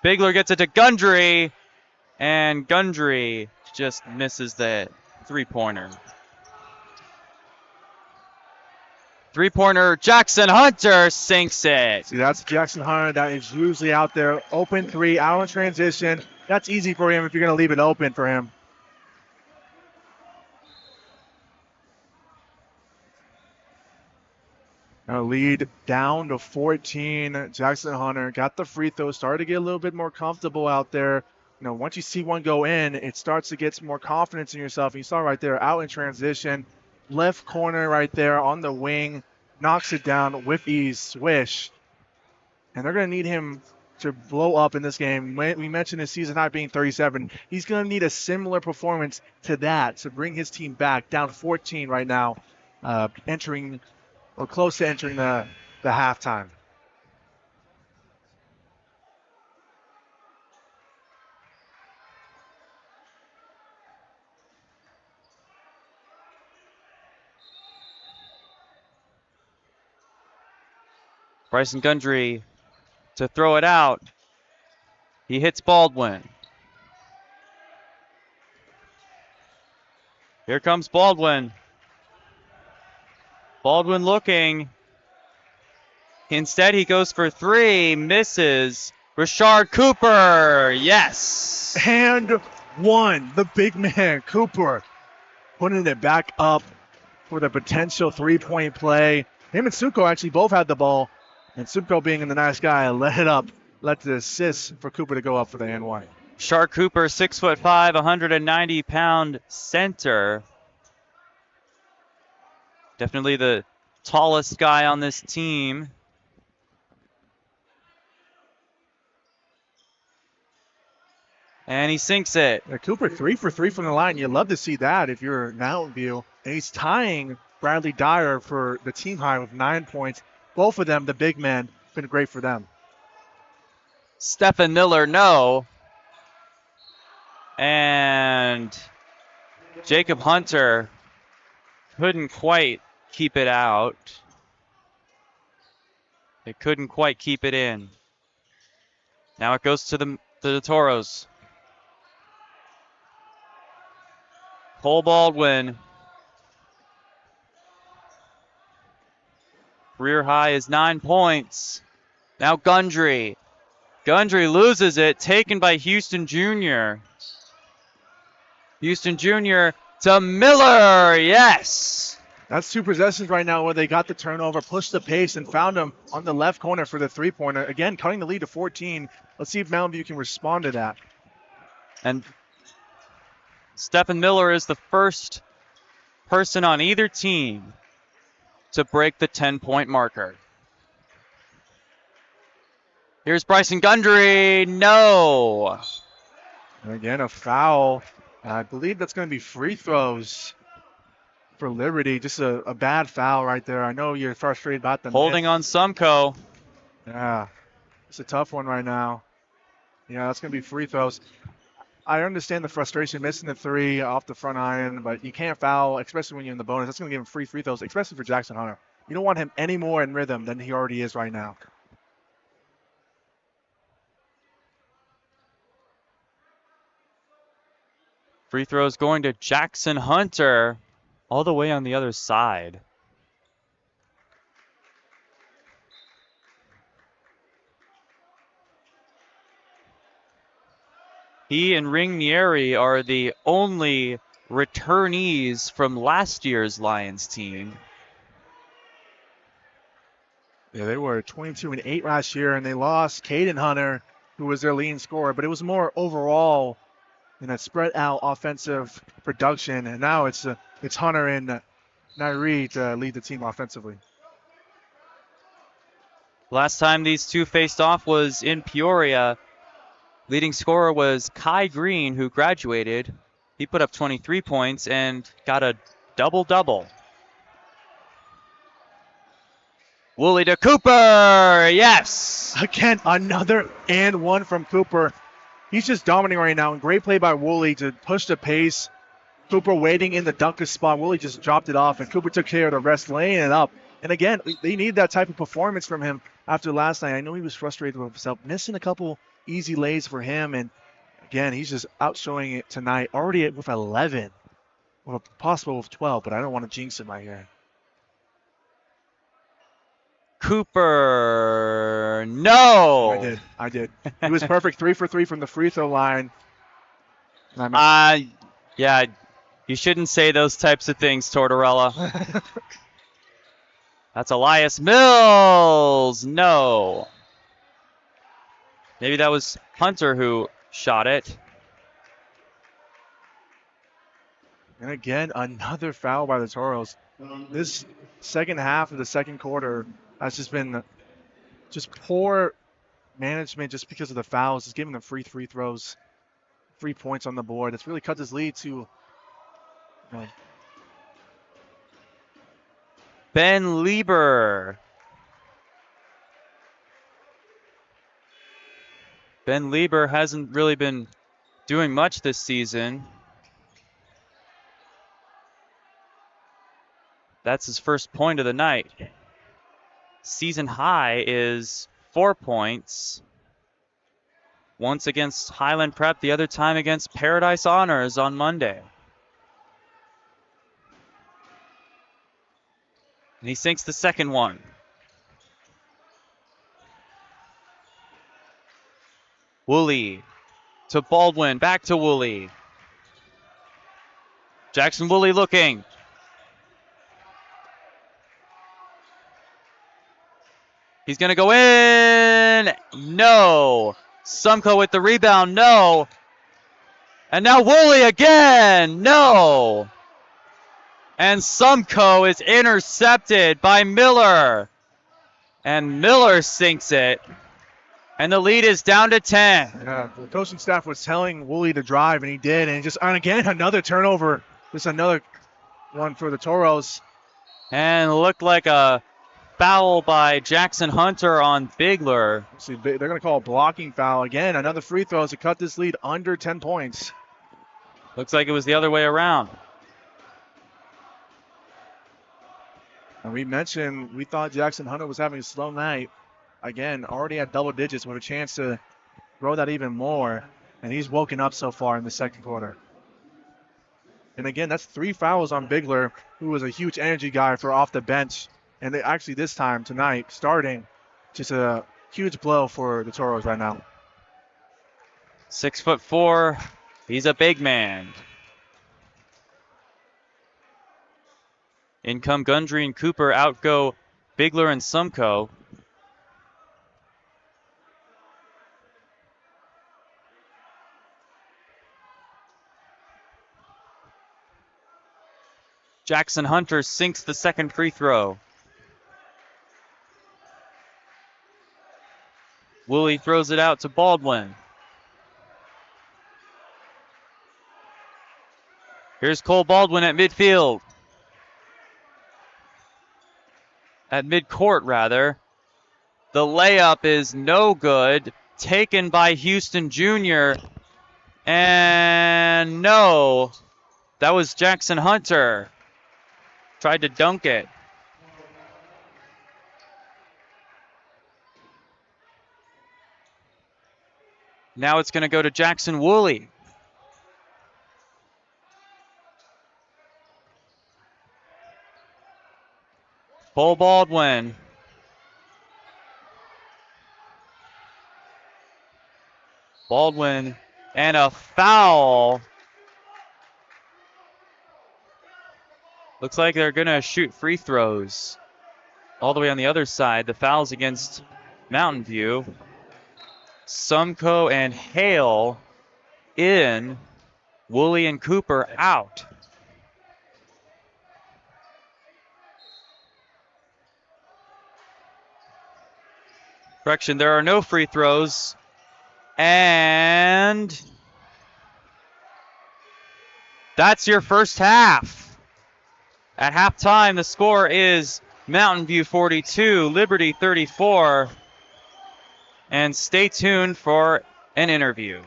Bigler gets it to Gundry. And Gundry just misses the three-pointer. Three-pointer, Jackson Hunter sinks it. See, that's Jackson Hunter that is usually out there. Open three, out in transition. That's easy for him if you're going to leave it open for him. Now lead down to 14. Jackson Hunter got the free throw, started to get a little bit more comfortable out there. Once you see one go in, it starts to get some more confidence in yourself. And you saw right there, out in transition. Left corner right there on the wing. Knocks it down with ease. Swish. And they're going to need him to blow up in this game. We mentioned his season high being 37. He's going to need a similar performance to that to bring his team back. Down 14 right now. Entering or close to entering the halftime. Bryson Gundry to throw it out. He hits Baldwin. Here comes Baldwin. Baldwin looking. Instead, he goes for three, misses. Rashard Cooper, yes. And one, the big man, Cooper, putting it back up for the potential three-point play. Him and Suko actually both had the ball, and Suko, being the nice guy, let it up, let the assist for Cooper to go up for the N1. Rashard Cooper, 6'5", 190-pound center. Definitely the tallest guy on this team. And he sinks it. Yeah, Cooper 3 for 3 from the line. You love to see that if you're Mountain View. And he's tying Bradley Dyer for the team high with 9 points. Both of them, the big men, been great for them. Stephen Miller, no. And Jacob Hunter couldn't quite keep it out. They couldn't quite keep it in. Now it goes to the Toros. Cole Baldwin. Career high is 9 points. Now Gundry. Gundry loses it, taken by Houston Jr. Houston Jr. to Miller, yes! That's 2 possessions right now where they got the turnover, pushed the pace, and found him on the left corner for the three-pointer. Again, cutting the lead to 14. Let's see if Mountain View can respond to that. And Stephen Miller is the first person on either team to break the 10-point marker. Here's Bryson Gundry. No. And again, a foul. I believe that's going to be free throws for Liberty. Just a bad foul right there. I know you're frustrated about the Holding on Sumko. Yeah, it's a tough one right now. Yeah, that's going to be free throws. I understand the frustration missing the three off the front iron, but you can't foul, especially when you're in the bonus. That's going to give him free throws, especially for Jackson Hunter. You don't want him any more in rhythm than he already is right now. Free throws going to Jackson Hunter all the way on the other side. He and Ringnieri are the only returnees from last year's Lions team. Yeah, they were 22-8 last year, and they lost Caden Hunter, who was their leading scorer. But it was more overall in a spread out offensive production, and now it's Hunter and Nairi to lead the team offensively. Last time these two faced off was in Peoria. Leading scorer was Kai Green, who graduated. He put up 23 points and got a double-double. Woolley to Cooper, yes! Again, another and one from Cooper. He's just dominating right now. Great play by Woolley to push the pace. Cooper waiting in the dunker spot. Woolley just dropped it off, and Cooper took care of the rest, laying it up. And again, they need that type of performance from him after last night. I know he was frustrated with himself, missing a couple easy lays for him. And again, he's just outshowing it tonight, already with 11. Well, possible with 12, but I don't want to jinx him right here. Cooper, no! I did. He was perfect, 3 for 3 from the free throw line. Yeah, you shouldn't say those types of things, Tortorella. That's Elias Mills, no. Maybe that was Hunter who shot it. And again, another foul by the Toros. This second half of the second quarter has just been just poor management just because of the fouls. Just giving them free throws, 3 points on the board. It's really cut his lead to Ben Lieber. Ben Lieber hasn't really been doing much this season. That's his first point of the night. season high is 4 points. Once against Highland Prep, the other time against Paradise Honors on Monday. And he sinks the second one. Woolley to Baldwin, back to Woolley. Jackson Woolley looking. He's going to go in. No. Sumko with the rebound. No. And now Woolley again. No. And Sumko is intercepted by Miller. And Miller sinks it. And the lead is down to 10. Yeah, the coaching staff was telling Woolley to drive, and he did. And again, another turnover. Just another one for the Toros. And looked like a foul by Jackson Hunter on Bigler. See, they're going to call a blocking foul again. Another free throw to cut this lead under 10 points. Looks like it was the other way around. And we mentioned we thought Jackson Hunter was having a slow night. Again, already at double digits with a chance to grow that even more. And he's woken up so far in the second quarter. And again, that's 3 fouls on Bigler, who was a huge energy guy for off the bench. And actually this time, tonight, starting, just a huge blow for the Toros right now. 6'4". He's a big man. In come Gundry and Cooper. Out go Bigler and Sumko. Jackson Hunter sinks the second free throw. Woolley throws it out to Baldwin. Here's Cole Baldwin at midfield. At midcourt, rather. The layup is no good. Taken by Houston Jr. And no. That was Jackson Hunter. Tried to dunk it. Now it's going to go to Jackson Woolley. Cole Baldwin. Baldwin and a foul. Looks like they're going to shoot free throws. All the way on the other side, the fouls against Mountain View. Sumko and Hale in. Woolley and Cooper out. Correction, there are no free throws. And that's your first half. At halftime, the score is Mountain View 42, Liberty 34. And stay tuned for an interview.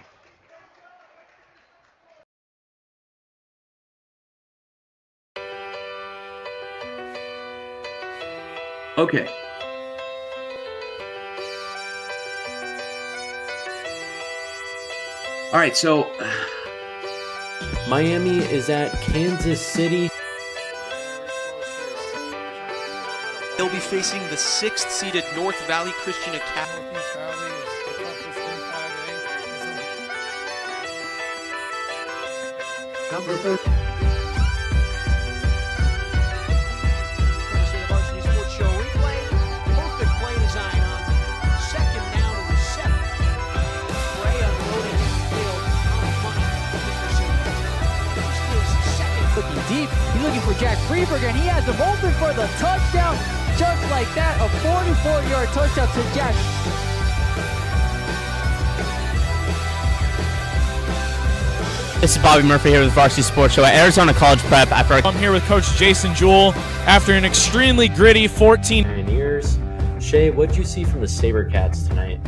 Okay. All right, so Miami is at Kansas City. They'll be facing the 6th seeded North Valley Christian Academy. Number 13. Varsity Sports Show replay. Perfect play design on 2nd down and 7. Bray unloading downfield on Looking deep, he's looking for Jack Freeberg, and he has him open for the touchdown. Just like that, a 44-yard touchdown to Jack. This is Bobby Murphy here with Varsity Sports Show at Arizona College Prep. I'm here with Coach Jason Jewell after an extremely gritty 14. Pioneers. Shay, what did you see from the SaberCats tonight?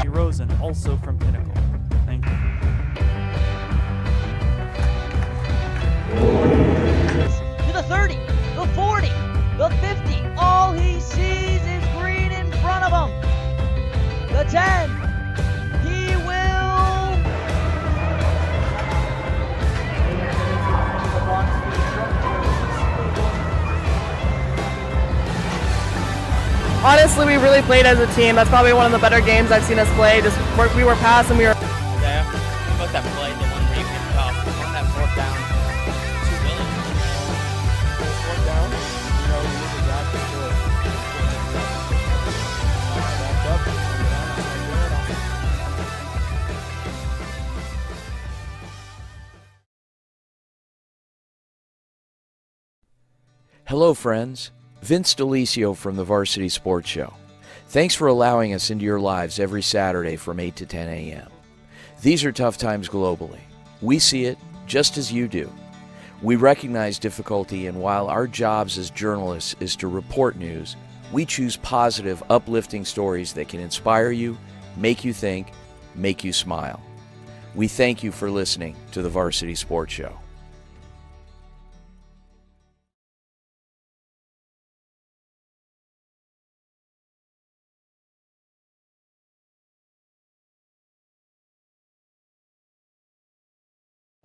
Rosen, also from Pinnacle. Thank you. To the 30, the 40. The 50, all he sees is green in front of him. The 10, he will. Honestly, we really played as a team. That's probably one of the better games I've seen us play. We were passing, we were. Yeah, about that play, the one where you picked off, on that fourth down. 2 million. Fourth down. You know, you need to back it to it. Back up. Hello, friends. Vince DeLisio from the Varsity Sports Show. Thanks for allowing us into your lives every Saturday from 8 to 10 a.m. These are tough times globally. We see it just as you do. We recognize difficulty, and while our jobs as journalists is to report news, we choose positive, uplifting stories that can inspire you, make you think, make you smile. We thank you for listening to the Varsity Sports Show.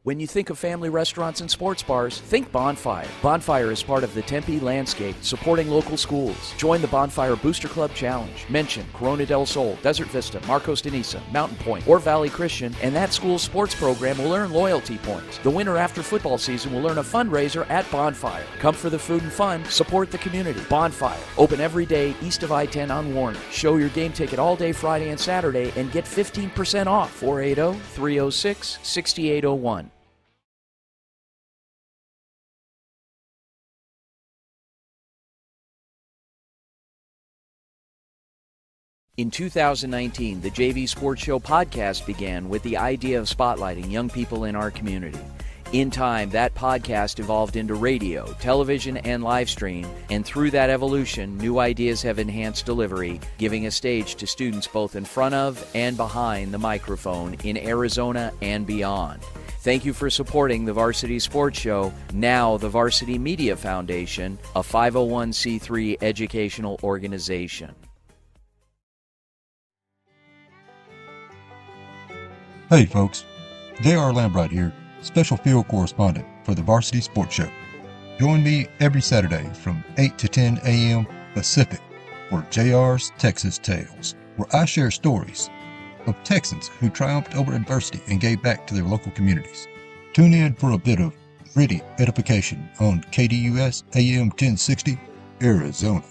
When you think of family restaurants and sports bars, think Bonfire. Bonfire is part of the Tempe landscape, supporting local schools. Join the Bonfire Booster Club Challenge. Mention Corona del Sol, Desert Vista, Marcos de Niza, Mountain Point, or Valley Christian, and that school's sports program will earn loyalty points. The winner after football season will earn a fundraiser at Bonfire. Come for the food and fun, support the community. Bonfire, open every day east of I-10 on Warner. Show your game ticket all day Friday and Saturday and get 15% off. 480-306-6801. In 2019, the JV Sports Show podcast began with the idea of spotlighting young people in our community. In time, that podcast evolved into radio, television, and live stream, and through that evolution, new ideas have enhanced delivery, giving a stage to students both in front of and behind the microphone in Arizona and beyond. Thank you for supporting the Varsity Sports Show, now the Varsity Media Foundation, a 501c3 educational organization. Hey folks, J.R. Lambright here, special field correspondent for the Varsity Sports Show. Join me every Saturday from 8 to 10 a.m. Pacific for JR's Texas Tales, where I share stories of Texans who triumphed over adversity and gave back to their local communities. Tune in for a bit of gritty edification on KDUS AM 1060, Arizona.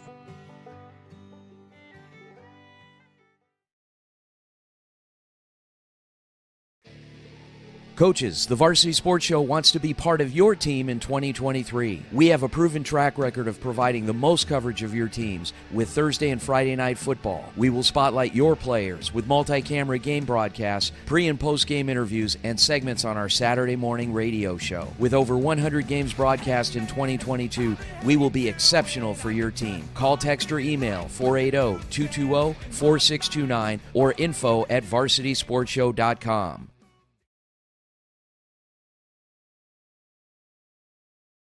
Coaches, the Varsity Sports Show wants to be part of your team in 2023. We have a proven track record of providing the most coverage of your teams with Thursday and Friday night football. We will spotlight your players with multi-camera game broadcasts, pre- and post-game interviews, and segments on our Saturday morning radio show. With over 100 games broadcast in 2022, we will be exceptional for your team. Call, text, or email 480-220-4629 or info@varsitysportshow.com.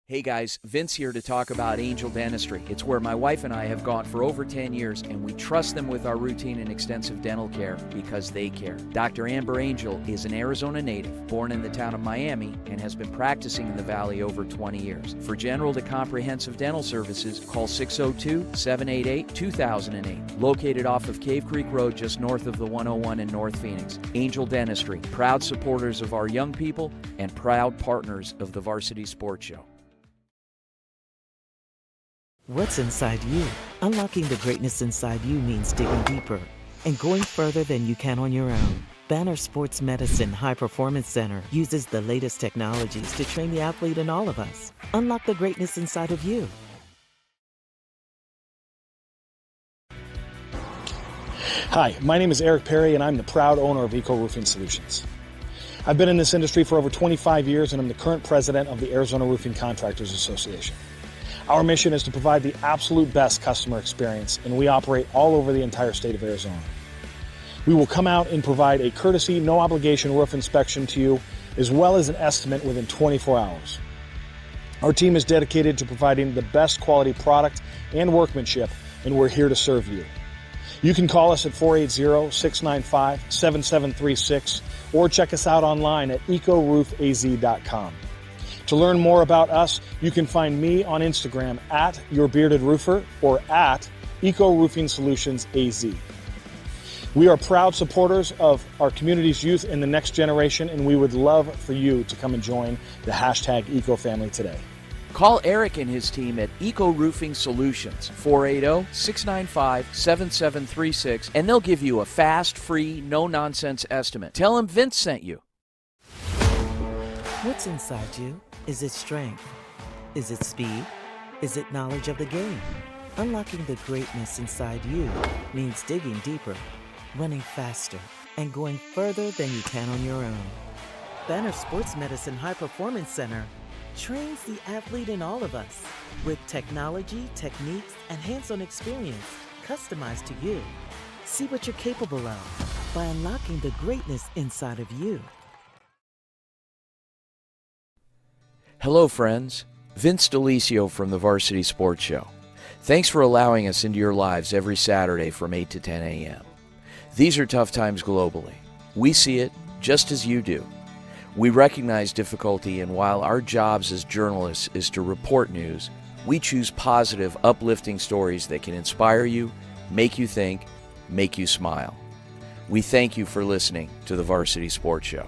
Hey guys, Vince here to talk about Angel Dentistry. It's where my wife and I have gone for over 10 years, and we trust them with our routine and extensive dental care because they care. Dr. Amber Angel is an Arizona native, born in the town of Miami, and has been practicing in the Valley over 20 years. For general to comprehensive dental services, call 602-788-2008. Located off of Cave Creek Road just north of the 101 in North Phoenix. Angel Dentistry, proud supporters of our young people and proud partners of the Varsity Sports Show. What's inside you? Unlocking the greatness inside you means digging deeper and going further than you can on your own. Banner Sports Medicine High Performance Center uses the latest technologies to train the athlete in all of us. Unlock the greatness inside of you. Hi, my name is Eric Perry, and I'm the proud owner of Eco Roofing Solutions. I've been in this industry for over 25 years, and I'm the current president of the Arizona Roofing Contractors Association. Our mission is to provide the absolute best customer experience, and we operate all over the entire state of Arizona. We will come out and provide a courtesy, no-obligation roof inspection to you, as well as an estimate within 24 hours. Our team is dedicated to providing the best quality product and workmanship, and we're here to serve you. You can call us at 480-695-7736 or check us out online at ecoroofaz.com. To learn more about us, you can find me on Instagram at YourBeardedRoofer or at EcoRoofingSolutionsAZ. We are proud supporters of our community's youth and the next generation, and we would love for you to come and join the hashtag EcoFamily today. Call Eric and his team at Eco Roofing Solutions, 480-695-7736, and they'll give you a fast, free, no-nonsense estimate. Tell them Vince sent you. What's inside you? Is it strength? Is it speed? Is it knowledge of the game? Unlocking the greatness inside you means digging deeper, running faster, and going further than you can on your own. Banner Sports Medicine High Performance Center trains the athlete in all of us with technology, techniques, and hands-on experience customized to you. See what you're capable of by unlocking the greatness inside of you. Hello, friends. Vince DeLisio from the Varsity Sports Show. Thanks for allowing us into your lives every Saturday from 8 to 10 a.m. These are tough times globally. We see it just as you do. We recognize difficulty, and while our jobs as journalists is to report news, we choose positive, uplifting stories that can inspire you, make you think, make you smile. We thank you for listening to the Varsity Sports Show.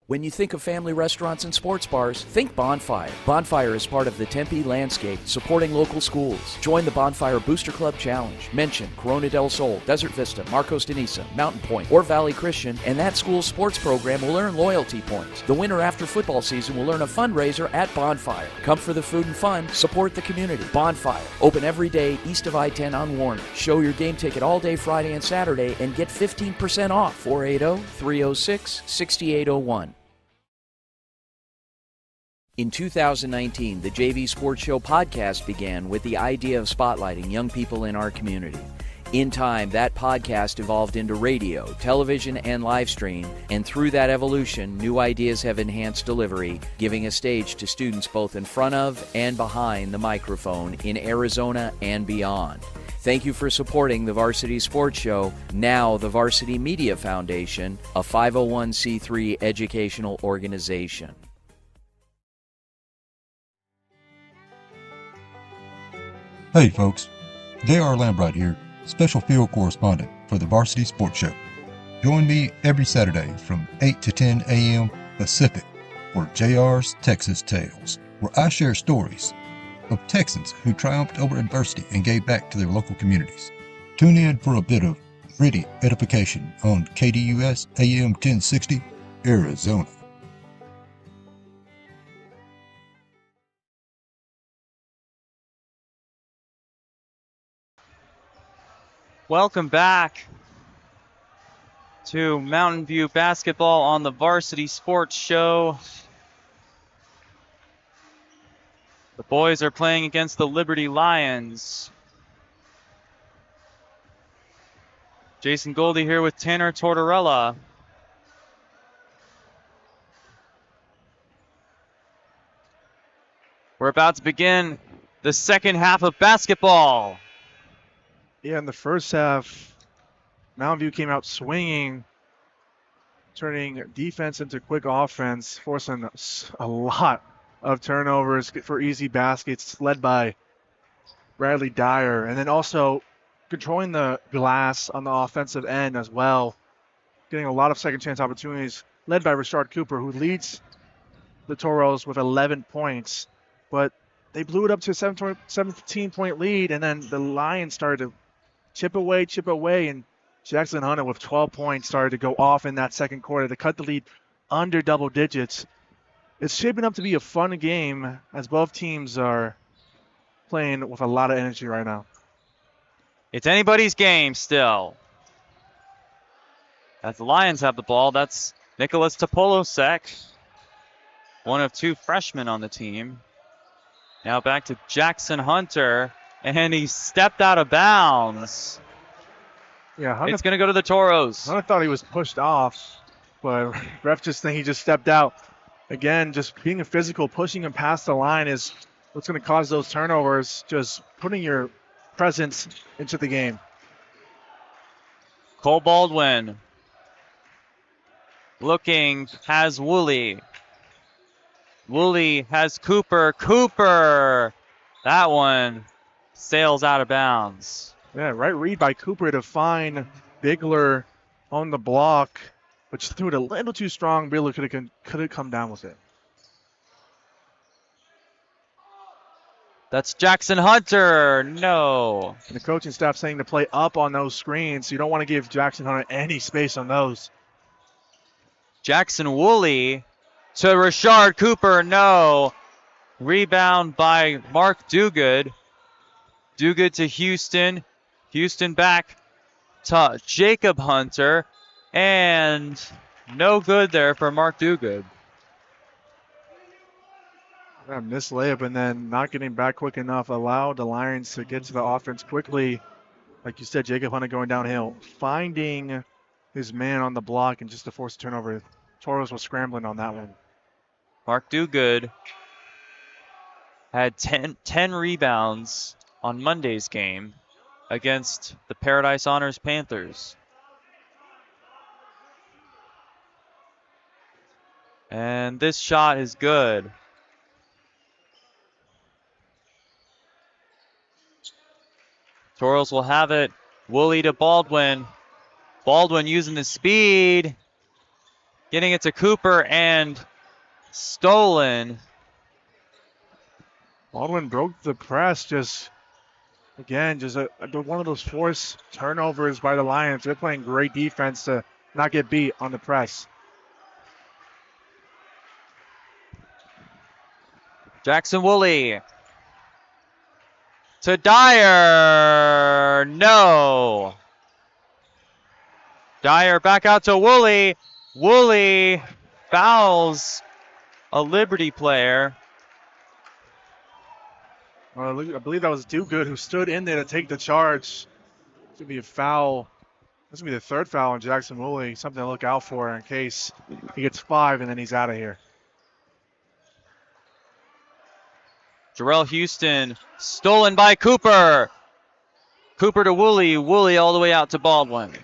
When you think of family restaurants and sports bars, think Bonfire. Bonfire is part of the Tempe landscape, supporting local schools. Join the Bonfire Booster Club Challenge. Mention Corona del Sol, Desert Vista, Marcos de Niza, Mountain Point, or Valley Christian, and that school's sports program will earn loyalty points. The winner after football season will earn a fundraiser at Bonfire. Come for the food and fun, support the community. Bonfire, open every day east of I-10 on Warner. Show your game ticket all day Friday and Saturday and get 15% off. 480-306-6801. In 2019, the JV Sports Show podcast began with the idea of spotlighting young people in our community. In time, that podcast evolved into radio, television, and live stream, and through that evolution, new ideas have enhanced delivery, giving a stage to students both in front of and behind the microphone in Arizona and beyond. Thank you for supporting the Varsity Sports Show, now the Varsity Media Foundation, a 501c3 educational organization. Hey folks, J.R. Lambright here, special field correspondent for the Varsity Sports Show. Join me every Saturday from 8 to 10 a.m. Pacific for JR's Texas Tales, where I share stories of Texans who triumphed over adversity and gave back to their local communities. Tune in for a bit of gritty edification on KDUS AM 1060, Arizona. Welcome back to Mountain View Basketball on the Varsity Sports Show. The boys are playing against the Liberty Lions. Jason Goldie here with Tanner Tortorella. We're about to begin the second half of basketball. Yeah, in the first half, Mountain View came out swinging, turning defense into quick offense, forcing a lot of turnovers for easy baskets, led by Bradley Dyer, and then also controlling the glass on the offensive end as well, getting a lot of second chance opportunities, led by Rashard Cooper, who leads the Toros with 11 points. But they blew it up to a 17-point lead, and then the Lions started to chip away, and Jackson Hunter with 12 points started to go off in that second quarter to cut the lead under double digits. It's shaping up to be a fun game as both teams are playing with a lot of energy right now. It's anybody's game still. As the Lions have the ball, that's Nicholas Topolosek, one of two freshmen on the team. Now back to Jackson Hunter, and he stepped out of bounds. Yeah, Hunter, It's going to go to the Toros. Hunter thought he was pushed off, but ref just think he just stepped out. Again, just being a physical, pushing him past the line is what's going to cause those turnovers, just putting your presence into the game. Cole Baldwin looking, has Woolley. Woolley has Cooper. Cooper! That one sails out of bounds. Yeah, right read by Cooper to find Bigler on the block, but just threw it a little too strong. Bigler could have come down with it. That's Jackson Hunter. No. And the coaching staff saying to play up on those screens, so you don't want to give Jackson Hunter any space on those. Jackson Woolley to Rashard Cooper. No. Rebound by Mark Duguid. Duguid to Houston. Houston back to Jacob Hunter. And no good there for Mark Duguid. Missed layup and then not getting back quick enough allowed the Lions to get to the offense quickly. Like you said, Jacob Hunter going downhill, finding his man on the block and just to force a turnover. Toros was scrambling on that one. Mark Duguid had 10 rebounds on Monday's game against the Paradise Honors Panthers. And this shot is good. Toros will have it. Woolley to Baldwin. Baldwin using the speed. Getting it to Cooper and stolen. Baldwin broke the press. Just one of those forced turnovers by the Lions. They're playing great defense to not get beat on the press. Jackson Woolley to Dyer. No. Dyer back out to Woolley. Woolley fouls a Liberty player. I believe that was Duguid who stood in there to take the charge. It's going to be a foul. This is going to be the third foul on Jackson Woolley. Something to look out for in case he gets 5 and then he's out of here. Jarrell Houston stolen by Cooper. Cooper to Woolley. Woolley all the way out to Baldwin.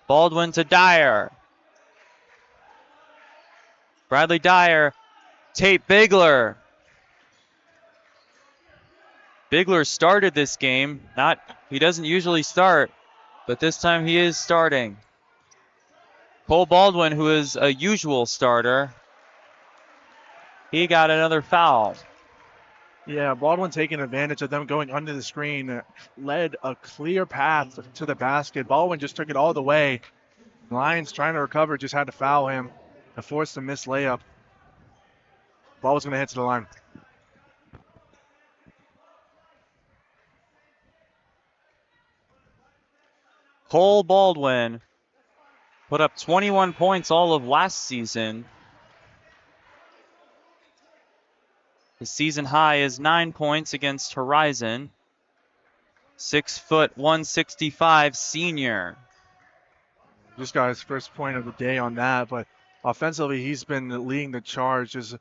Baldwin to Dyer. Bradley Dyer. Tate Bigler. Bigler started this game. He doesn't usually start, but this time he is starting. Cole Baldwin, who is a usual starter, he got another foul. Yeah, Baldwin taking advantage of them going under the screen, led a clear path to the basket. Baldwin just took it all the way. Lions trying to recover, just had to foul him to force the missed layup. Ball was going to hit to the line. Cole Baldwin put up 21 points all of last season. His season high is 9 points against Horizon. 6', 165 senior. Just got his first point of the day on that, but offensively he's been leading the charge, just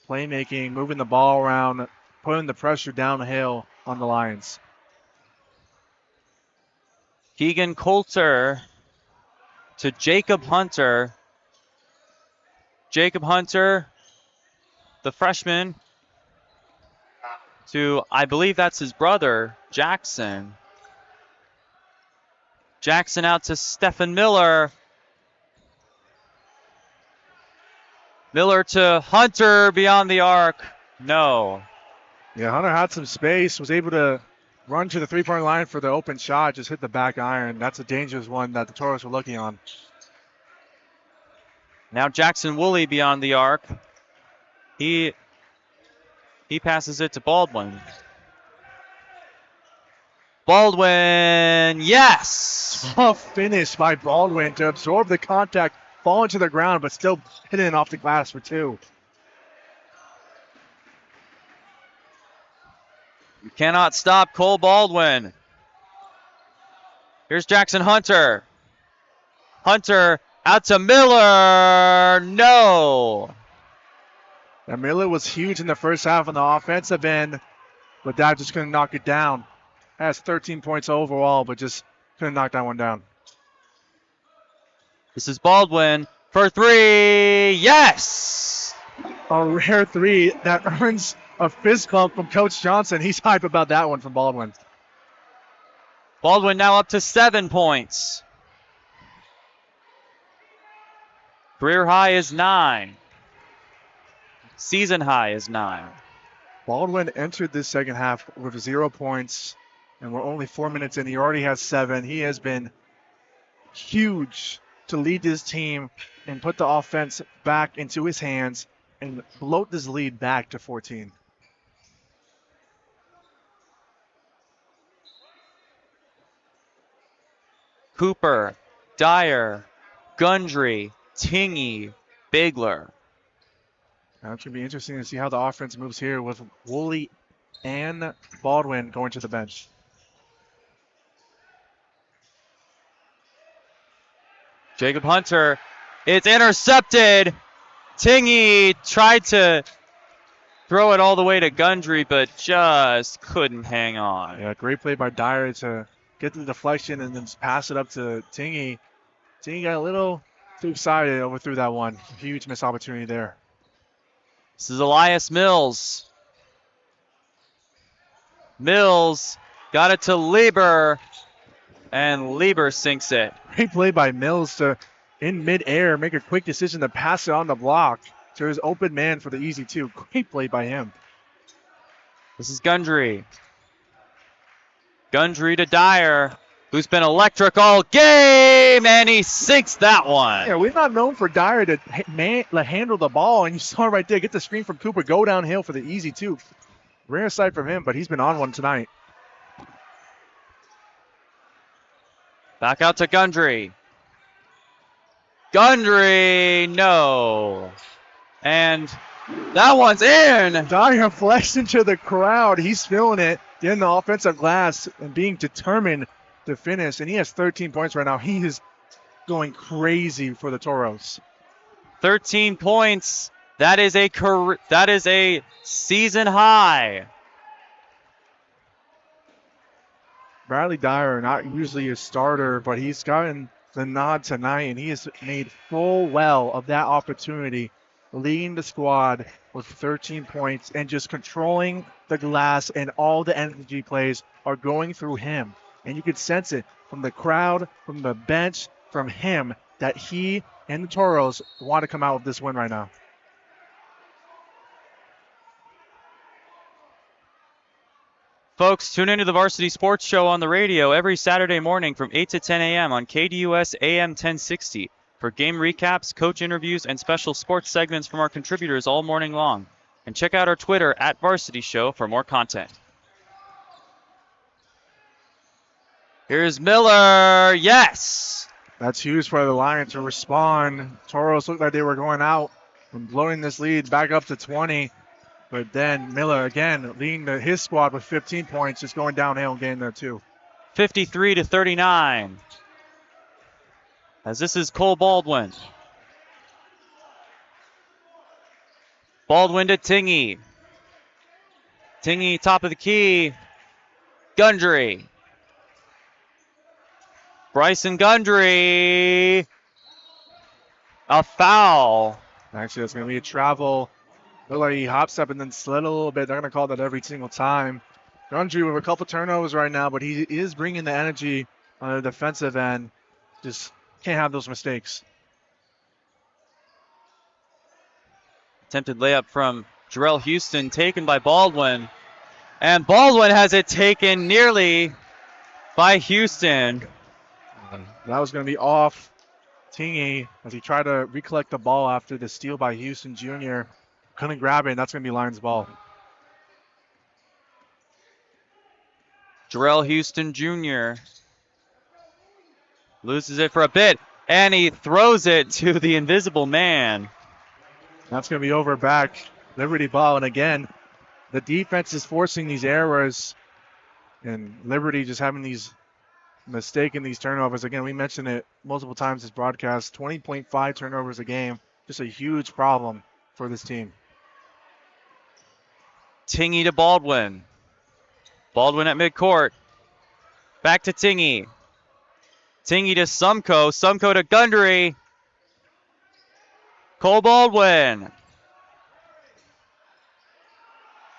playmaking, moving the ball around, putting the pressure downhill on the Lions. Keegan Coulter to Jacob Hunter. Jacob Hunter, the freshman, to, I believe that's his brother, Jackson. Jackson out to Stephen Miller. Miller to Hunter beyond the arc. No. Yeah, Hunter had some space, was able to run to the three-point line for the open shot, just hit the back iron. That's a dangerous one that the Toros were looking on. Now Jackson Woolley beyond the arc. He passes it to Baldwin. Baldwin, yes! Tough finish by Baldwin to absorb the contact, fall into the ground, but still hitting it off the glass for 2. You cannot stop Cole Baldwin. Here's Jackson Hunter. Hunter out to Miller. No. And Miller was huge in the first half on the offensive end, but Dad just couldn't knock it down. Has 13 points overall, but just couldn't knock that one down. This is Baldwin for three. Yes! A rare three that earns a fist bump from Coach Johnson. He's hype about that one from Baldwin. Baldwin now up to 7 points. Career high is 9. Season high is 9. Baldwin entered this second half with 0 points, and we're only 4 minutes in. He already has 7. He has been huge to lead this team and put the offense back into his hands and float this lead back to 14. Cooper, Dyer, Gundry, Tingy, Bigler. Now it's going to be interesting to see how the offense moves here with Woolley and Baldwin going to the bench. Jacob Hunter, it's intercepted. Tingy tried to throw it all the way to Gundry, but just couldn't hang on. Yeah, great play by Dyer to get the deflection and then pass it up to Tingy. Tingy got a little too excited, overthrew that one. Huge missed opportunity there. This is Elias Mills. Mills got it to Lieber, and Lieber sinks it. Great play by Mills to, in midair, make a quick decision to pass it on the block to his open man for the easy two. Great play by him. This is Gundry. Gundry to Dyer, who's been electric all game, and he sinks that one. Yeah, we're not known for Dyer to handle the ball, and you saw it right there. Get the screen from Cooper, go downhill for the easy two. Rare sight from him, but he's been on one tonight. Back out to Gundry. Gundry, no. And that one's in. Dyer flexed into the crowd. He's feeling it in the offensive glass and being determined to finish. And he has 13 points right now. He is going crazy for the Toros. 13 points. That is a season high. Bradley Dyer, not usually a starter, but he's gotten the nod tonight, and he has made full well of that opportunity, leading the squad with 13 points and just controlling the glass, and all the energy plays are going through him. And you could sense it from the crowd, from the bench, from him, that he and the Toros want to come out with this win right now. Folks, tune into the Varsity Sports Show on the radio every Saturday morning from 8 to 10 a.m. on KDUS AM 1060 for game recaps, coach interviews, and special sports segments from our contributors all morning long. And check out our Twitter at Varsity Show for more content. Here's Miller. Yes! That's huge for the Lions to respond. Toros looked like they were going out and blowing this lead back up to 20. But then Miller, again, leading his squad with 15 points, just going downhill and getting there too. 53-39. As this is Cole Baldwin. Baldwin to Tingy. Tingy, top of the key. Gundry. Bryson Gundry. A foul. Actually, that's going to be a travel. Looked like he hops up and then slid a little bit. They're going to call that every single time. Gundry with a couple turnovers right now, but he is bringing the energy on the defensive end. Just can't have those mistakes. Attempted layup from Jarrell Houston, taken by Baldwin. And Baldwin has it taken nearly by Houston. That was going to be off Tingy as he tried to recollect the ball after the steal by Houston Jr. Couldn't grab it, and that's going to be Lions ball. Jarrell Houston Jr. loses it for a bit, and he throws it to the invisible man. That's going to be over back. Liberty ball, and again, the defense is forcing these errors, and Liberty just having these mistaking these turnovers. Again, we mentioned it multiple times this broadcast, 20.5 turnovers a game, just a huge problem for this team. Tingy to Baldwin. Baldwin at midcourt. Back to Tingy. Tingy to Sumko. Sumko to Gundry. Cole Baldwin.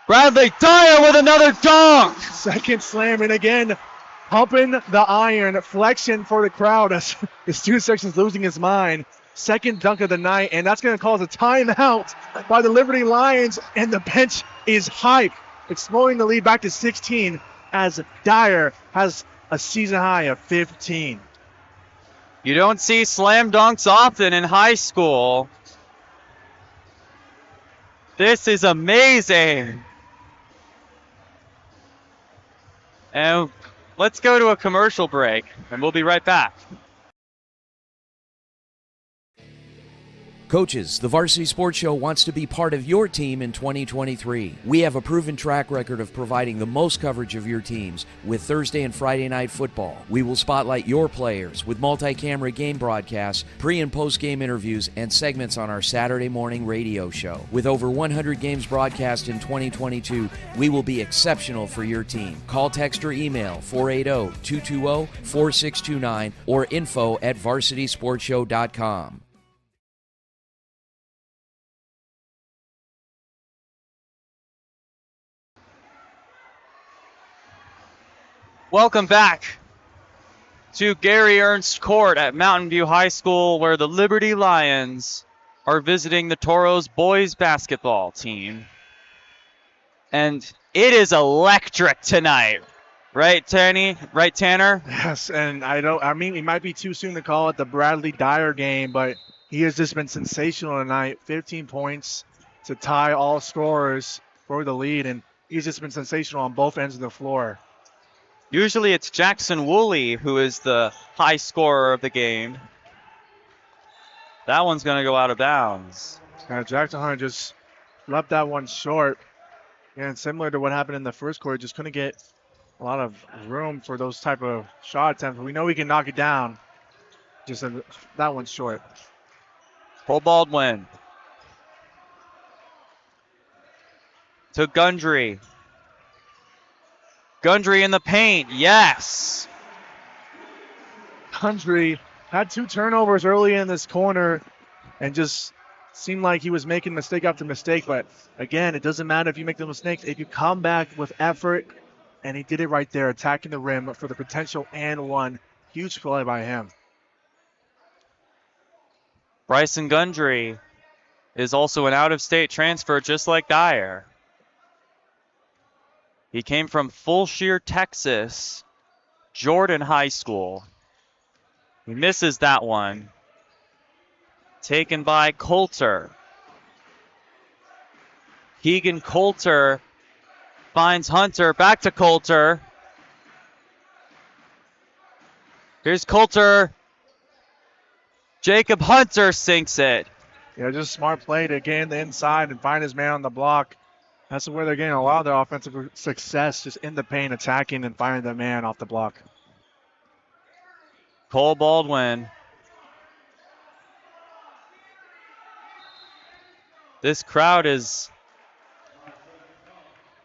Bradley Dyer with another dunk. Second slam, and again, pumping the iron. Flexion for the crowd as the student section's losing his mind. Second dunk of the night, and that's going to cause a timeout by the Liberty Lions, and the bench is hype. Exploding the lead back to 16 as Dyer has a season high of 15. You don't see slam dunks often in high school. This is amazing. And let's go to a commercial break, and we'll be right back. Coaches, the Varsity Sports Show wants to be part of your team in 2023. We have a proven track record of providing the most coverage of your teams with Thursday and Friday night football. We will spotlight your players with multi-camera game broadcasts, pre- and post-game interviews, and segments on our Saturday morning radio show. With over 100 games broadcast in 2022, we will be exceptional for your team. Call, text, or email 480-220-4629 or info@varsitysportshow.com. Welcome back to Gary Ernst Court at Mountain View High School, where the Liberty Lions are visiting the Toros boys basketball team. And it is electric tonight. Right, Tanny? Right, Tanner? Yes, and I mean, it might be too soon to call it the Bradley Dyer game, but he has just been sensational tonight. 15 points to tie all scorers for the lead, and he's just been sensational on both ends of the floor. Usually it's Jackson Woolley who is the high scorer of the game. That one's going to go out of bounds. Jackson Hunter just left that one short. And similar to what happened in the first quarter, just couldn't get a lot of room for those type of shot attempts. We know we can knock it down. Just that one's short. Cole Baldwin to Gundry. Gundry in the paint, yes. Gundry had 2 turnovers early in this corner and just seemed like he was making mistake after mistake. But again, it doesn't matter if you make the mistakes. If you come back with effort, and he did it right there, attacking the rim for the potential and one. Huge play by him. Bryson Gundry is also an out-of-state transfer, just like Dyer. He came from Fulshear, Texas, Jordan High School. He misses that one. Taken by Coulter. Keegan Coulter finds Hunter. Back to Coulter. Here's Coulter. Jacob Hunter sinks it. Yeah, just smart play to gain the inside and find his man on the block. That's where they're getting a lot of their offensive success, just in the paint, attacking and finding the man off the block. Cole Baldwin. This crowd is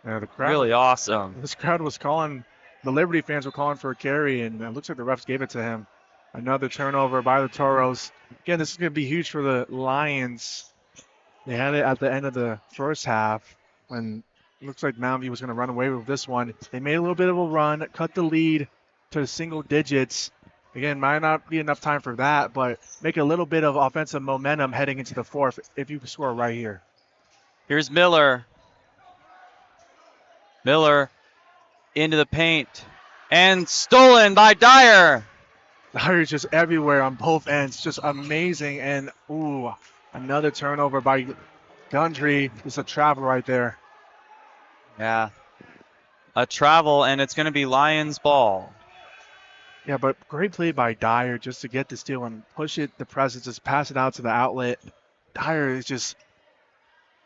really awesome. This crowd was calling, the Liberty fans were calling for a carry, and it looks like the refs gave it to him. Another turnover by the Toros. Again, this is going to be huge for the Lions. They had it at the end of the first half when it looks like Mountain View was going to run away with this one. They made a little bit of a run, cut the lead to single digits. Again, might not be enough time for that, but make a little bit of offensive momentum heading into the fourth if you score right here. Here's Miller. Miller into the paint. And stolen by Dyer. Dyer's just everywhere on both ends. Just amazing. And, ooh, another turnover by Gundry. Just a travel right there. Yeah. A travel, and it's going to be Lions ball. Yeah, but great play by Dyer just to get the steal and push it, the presence, just pass it out to the outlet. Dyer is just,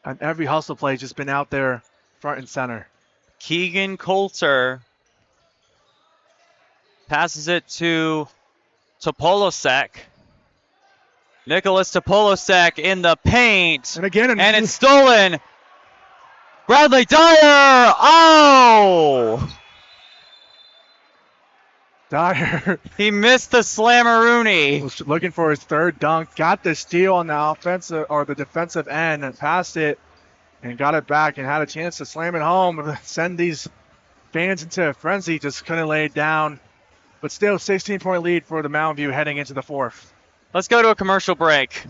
on every hustle play, just been out there front and center. Keegan Coulter passes it to Topolosek. Nicholas Topolosek in the paint. And again, and it's stolen. Bradley Dyer. Oh! Dyer. He missed the slammeroonie. Was looking for his third dunk. Got the steal on the offensive or the defensive end and passed it and got it back and had a chance to slam it home. Send these fans into a frenzy. Just couldn't lay it down. But still, 16-point lead for the Mountain View heading into the fourth. Let's go to a commercial break.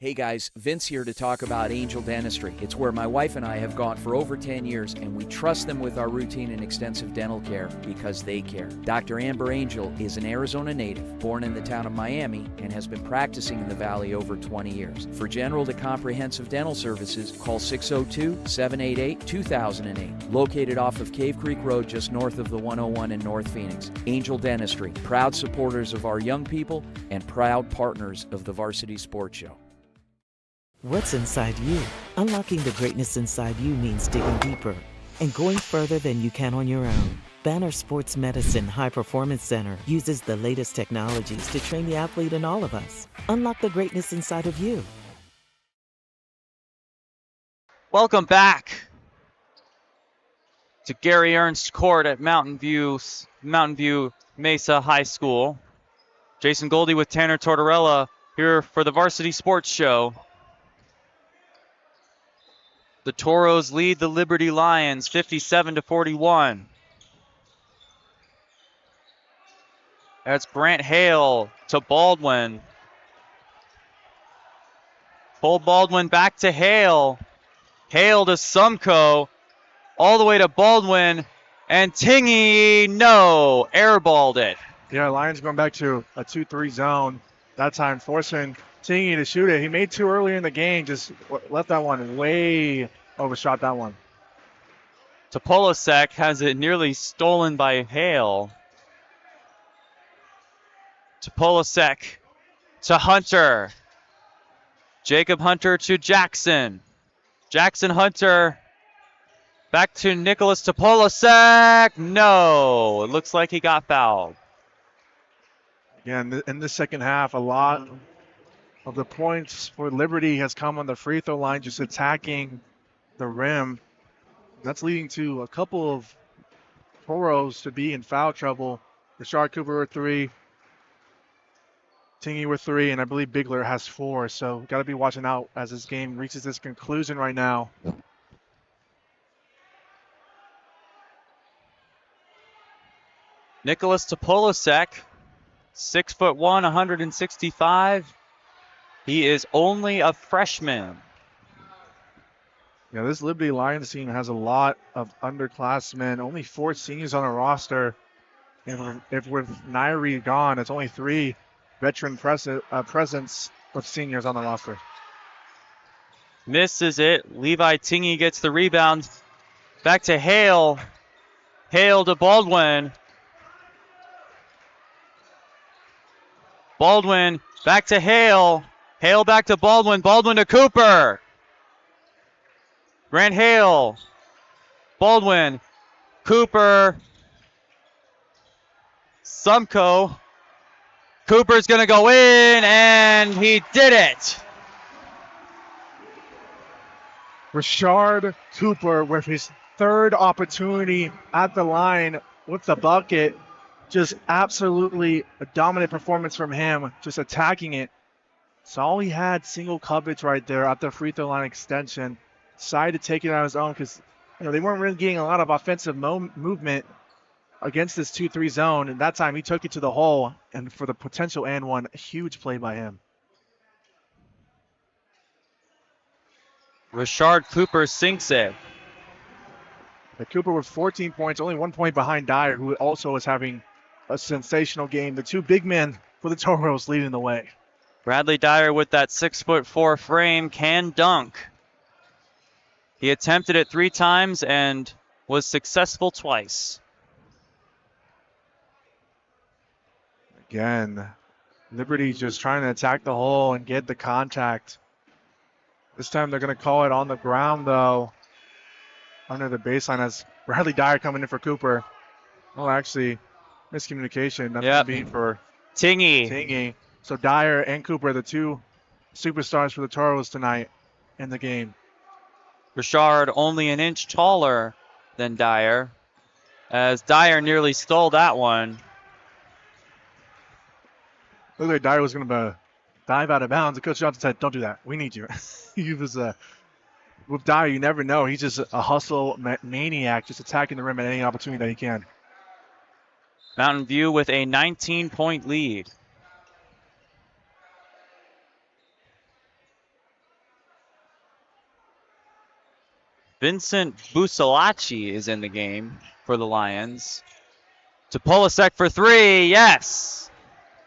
Hey guys, Vince here to talk about Angel Dentistry. It's where my wife and I have gone for over 10 years, and we trust them with our routine and extensive dental care because they care. Dr. Amber Angel is an Arizona native, born in the town of Miami, and has been practicing in the Valley over 20 years. For general to comprehensive dental services, call 602-788-2008. Located off of Cave Creek Road just north of the 101 in North Phoenix. Angel Dentistry, proud supporters of our young people and proud partners of the Varsity Sports Show. What's inside you? Unlocking the greatness inside you means digging deeper and going further than you can on your own. Banner Sports Medicine High Performance Center uses the latest technologies to train the athlete in all of us. Unlock the greatness inside of you. Welcome back to Gary Ernst Court at Mountain View Mesa High School. Jason Goldie with Tanner Tortorella here for the Varsity Sports Show. The Toros lead the Liberty Lions 57-41. That's Brant Hale to Baldwin. Pull Baldwin back to Hale. Hale to Sumko. All the way to Baldwin. And Tingy, no, airballed it. Yeah, Lions going back to a 2-3 zone. That time forcing Tingy to shoot it. He made two earlier in the game, just left that one way, overshot that one. Topolosek has it nearly stolen by Hale. Topolosek to Hunter. Jacob Hunter to Jackson. Jackson Hunter back to Nicholas Topolosek. No, it looks like he got fouled. Yeah, in the second half, a lot of the points for Liberty has come on the free throw line, just attacking the rim. That's leading to a couple of Toros to be in foul trouble. Rashard Cooper with 3, Tingy with 3, and I believe Bigler has 4. So got to be watching out as this game reaches its conclusion right now. Nicholas Topolosek, 6'1", 165. He is only a freshman. Yeah, this Liberty Lions team has a lot of underclassmen. Only 4 seniors on the roster. And if with Nairi gone, it's only 3 veteran presence with seniors on the roster. Misses it. Levi Tingy gets the rebound. Back to Hale. Hale to Baldwin. Baldwin back to Hale. Hale back to Baldwin. Baldwin to Cooper. Grant Hale. Baldwin. Cooper. Sumko. Cooper's going to go in, and he did it. Rashard Cooper with his third opportunity at the line with the bucket. Just absolutely a dominant performance from him, just attacking it. So all he had, single coverage right there at the free throw line extension. Decided to take it on his own because they weren't really getting a lot of offensive movement against this 2-3 zone. And that time he took it to the hole, and for the potential and one, a huge play by him. Rashard Cooper sinks it. The Cooper with 14 points, only 1 point behind Dyer, who also is having a sensational game. The two big men for the Toros leading the way. Bradley Dyer with that 6'4" frame can dunk. He attempted it 3 times and was successful twice. Again, Liberty just trying to attack the hole and get the contact. This time they're going to call it on the ground, though. Under the baseline as Bradley Dyer coming in for Cooper. Oh, actually, miscommunication. That's going to be for Tingy. So Dyer and Cooper, the two superstars for the Toros tonight in the game. Richard only an inch taller than Dyer, as Dyer nearly stole that one. Looked like Dyer was going to dive out of bounds, and Coach Johnson said, "Don't do that. We need you." He was with Dyer, you never know. He's just a hustle maniac, just attacking the rim at any opportunity that he can. Mountain View with a 19-point lead. Vincent Busalacci is in the game for the Lions. To Polasek for three, yes!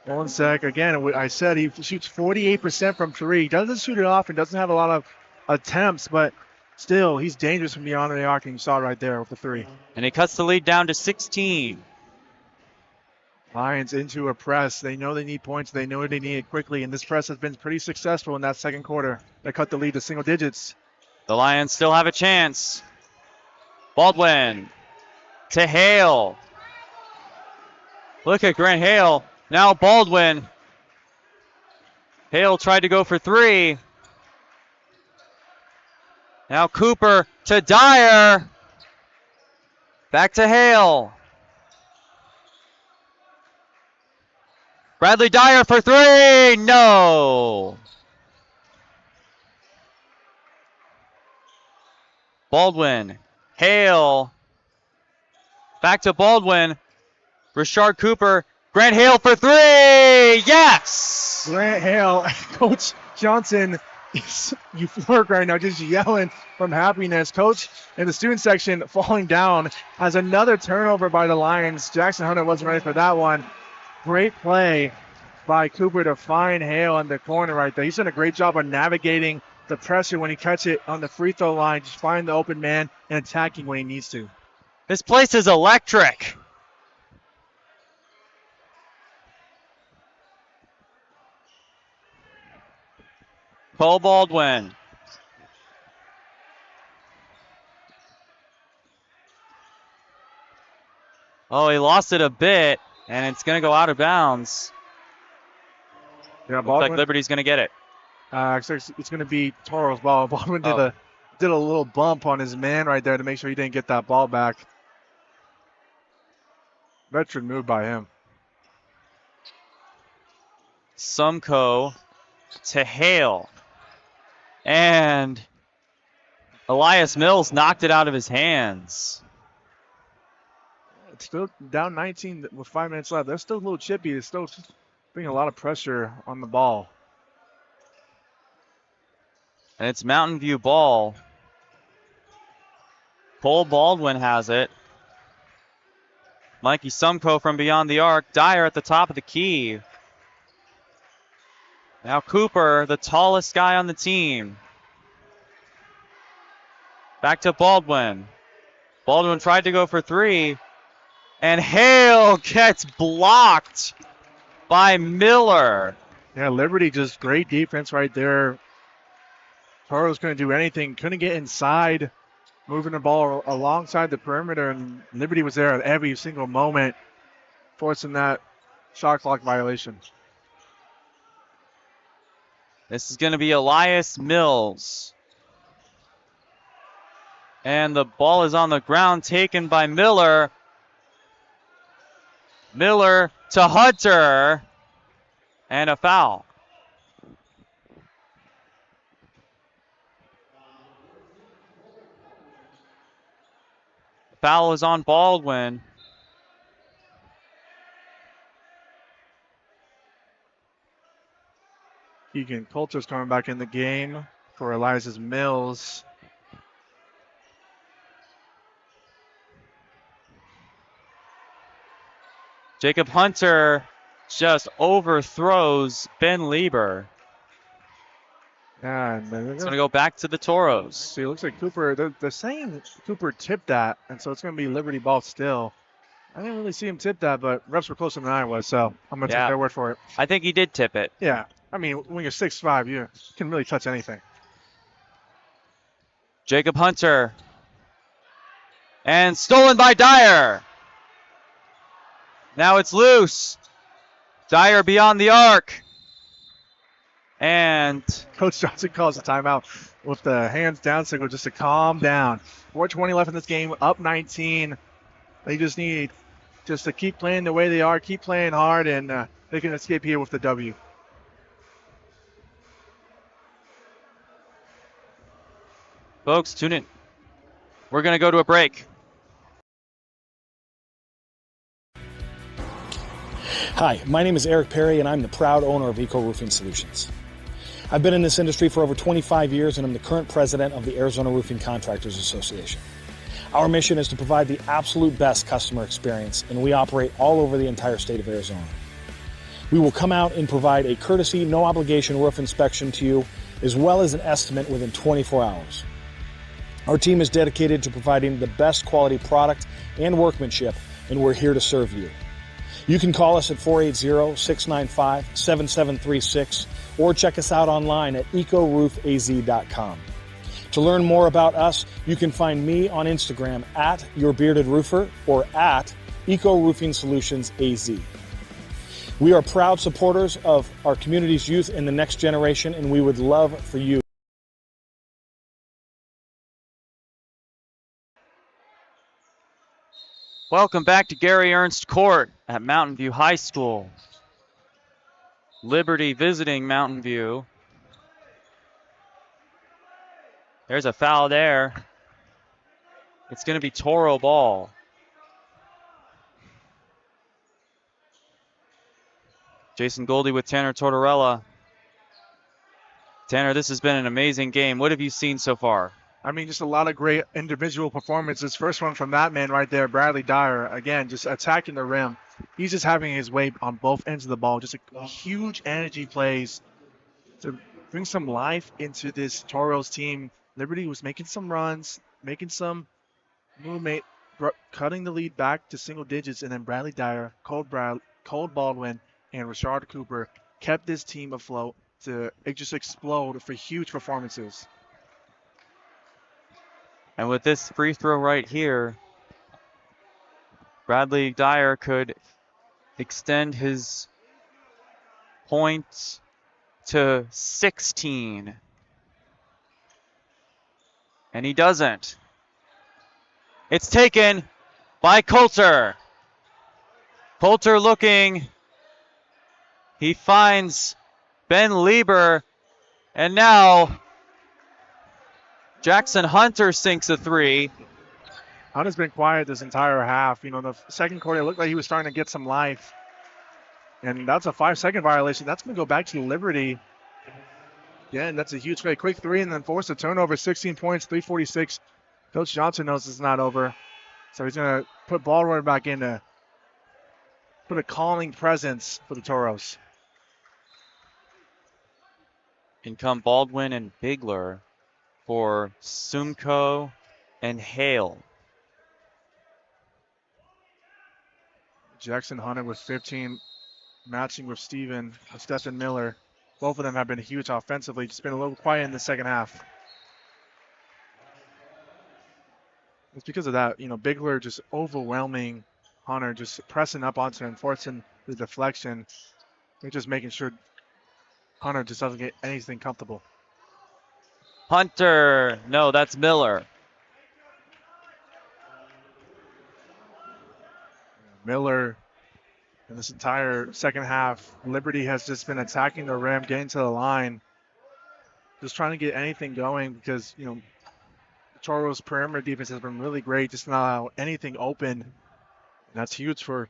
Polasek, again, I said he shoots 48% from three. He doesn't shoot it often, doesn't have a lot of attempts, but still, he's dangerous from beyond the arc, and you saw it right there with the three. And he cuts the lead down to 16. Lions into a press. They know they need points. They know they need it quickly, and this press has been pretty successful in that second quarter. They cut the lead to single digits. The Lions still have a chance. Baldwin to Hale. Look at Grant Hale. Now Baldwin. Hale tried to go for three. Now Cooper to Dyer. Back to Hale. Bradley Dyer for three. No. Baldwin. Hale. Back to Baldwin. Rashard Cooper. Grant Hale for three. Yes. Grant Hale. Coach Johnson is euphoric right now, just yelling from happiness. Coach in the student section falling down has another turnover by the Lions. Jackson Hunter wasn't ready for that one. Great play by Cooper to find Hale in the corner right there. He's done a great job of navigating the pressure when he catches it on the free throw line. Just find the open man and attacking when he needs to. This place is electric. Cole Baldwin. Oh, he lost it a bit, and it's going to go out of bounds. Yeah, Looks like Liberty's going to get it. It's going to be Toro's ball. Baldwin did a little bump on his man right there to make sure he didn't get that ball back. Veteran move by him. Sumko to Hale. And Elias Mills knocked it out of his hands. It's still down 19 with 5 minutes left. They're still a little chippy. They're still putting a lot of pressure on the ball. And it's Mountain View ball. Cole Baldwin has it. Mikey Sumko from beyond the arc. Dyer at the top of the key. Now Cooper, the tallest guy on the team. Back to Baldwin. Baldwin tried to go for three. And Hale gets blocked by Miller. Yeah, Liberty just great defense right there. Toros couldn't do anything. Couldn't get inside, moving the ball alongside the perimeter. And Liberty was there at every single moment, forcing that shot clock violation. This is going to be Elias Mills. And the ball is on the ground, taken by Miller. Miller to Hunter. And a foul. Foul is on Baldwin. Keegan Coulter's coming back in the game for Elias Mills. Jacob Hunter just overthrows Ben Lieber. Yeah, It's going to go back to the Toros. See, it looks like Cooper, they're saying Cooper tipped that, and so it's going to be Liberty ball still. I didn't really see him tip that, but refs were closer than I was, so I'm going to take their word for it. I think he did tip it. Yeah. I mean, when you're 6'5", you can really touch anything. Jacob Hunter. And stolen by Dyer. Now it's loose. Dyer beyond the arc. And Coach Johnson calls a timeout with the hands down signal just to calm down. 4:20 left in this game, up 19. They just need just to keep playing the way they are, keep playing hard, and they can escape here with the W. folks, tune in. We're going to go to a break. Hi, my name is Eric Perry, and I'm the proud owner of Eco Roofing Solutions. I've been in this industry for over 25 years, and I'm the current president of the Arizona Roofing Contractors Association. Our mission is to provide the absolute best customer experience, and we operate all over the entire state of Arizona. We will come out and provide a courtesy, no obligation roof inspection to you, as well as an estimate within 24 hours. Our team is dedicated to providing the best quality product and workmanship, and we're here to serve you. You can call us at 480-695-7736 or check us out online at ecoroofaz.com. To learn more about us, you can find me on Instagram at YourBeardedRoofer or at Eco Roofing Solutions AZ. We are proud supporters of our community's youth and the next generation, and we would love for you. Welcome back to Gary Ernst Court at Mountain View High School. Liberty visiting Mountain View. There's a foul there. It's going to be Toro ball. Jason Goldie with Tanner Tortorella. Tanner, this has been an amazing game. What have you seen so far? I mean, just a lot of great individual performances. First one from that man right there, Bradley Dyer. Again, just attacking the rim. He's just having his way on both ends of the ball. Just a huge energy plays to bring some life into this Toros team. Liberty was making some runs, making some movement, cutting the lead back to single digits, and then Bradley Dyer, Cole Baldwin, and Rashard Cooper kept this team afloat to just explode for huge performances. And with this free throw right here, Bradley Dyer could extend his points to 16. And he doesn't. It's taken by Coulter. Coulter looking. He finds Ben Lieber. And now Jackson Hunter sinks a three. Hunter's been quiet this entire half. You know, the second quarter, it looked like he was starting to get some life. And that's a 5-second violation. That's going to go back to Liberty. Yeah, and that's a huge play. Quick three and then force a turnover. 16 points, 346. Coach Johnson knows it's not over. So he's going to put Baldwin back in to put a calming presence for the Toros. In come Baldwin and Bigler for Sumko and Hale. Jackson Hunter with 15, matching with Stephen Miller. Both of them have been huge offensively. Just been a little quiet in the second half. It's because of that, you know, Bigler just overwhelming Hunter, just pressing up onto him, forcing the deflection. They're just making sure Hunter just doesn't get anything comfortable. Hunter, no, that's Miller. Miller, in this entire second half, Liberty has just been attacking the rim, getting to the line, just trying to get anything going because, you know, Toros' perimeter defense has been really great, just not allow anything open. And that's huge for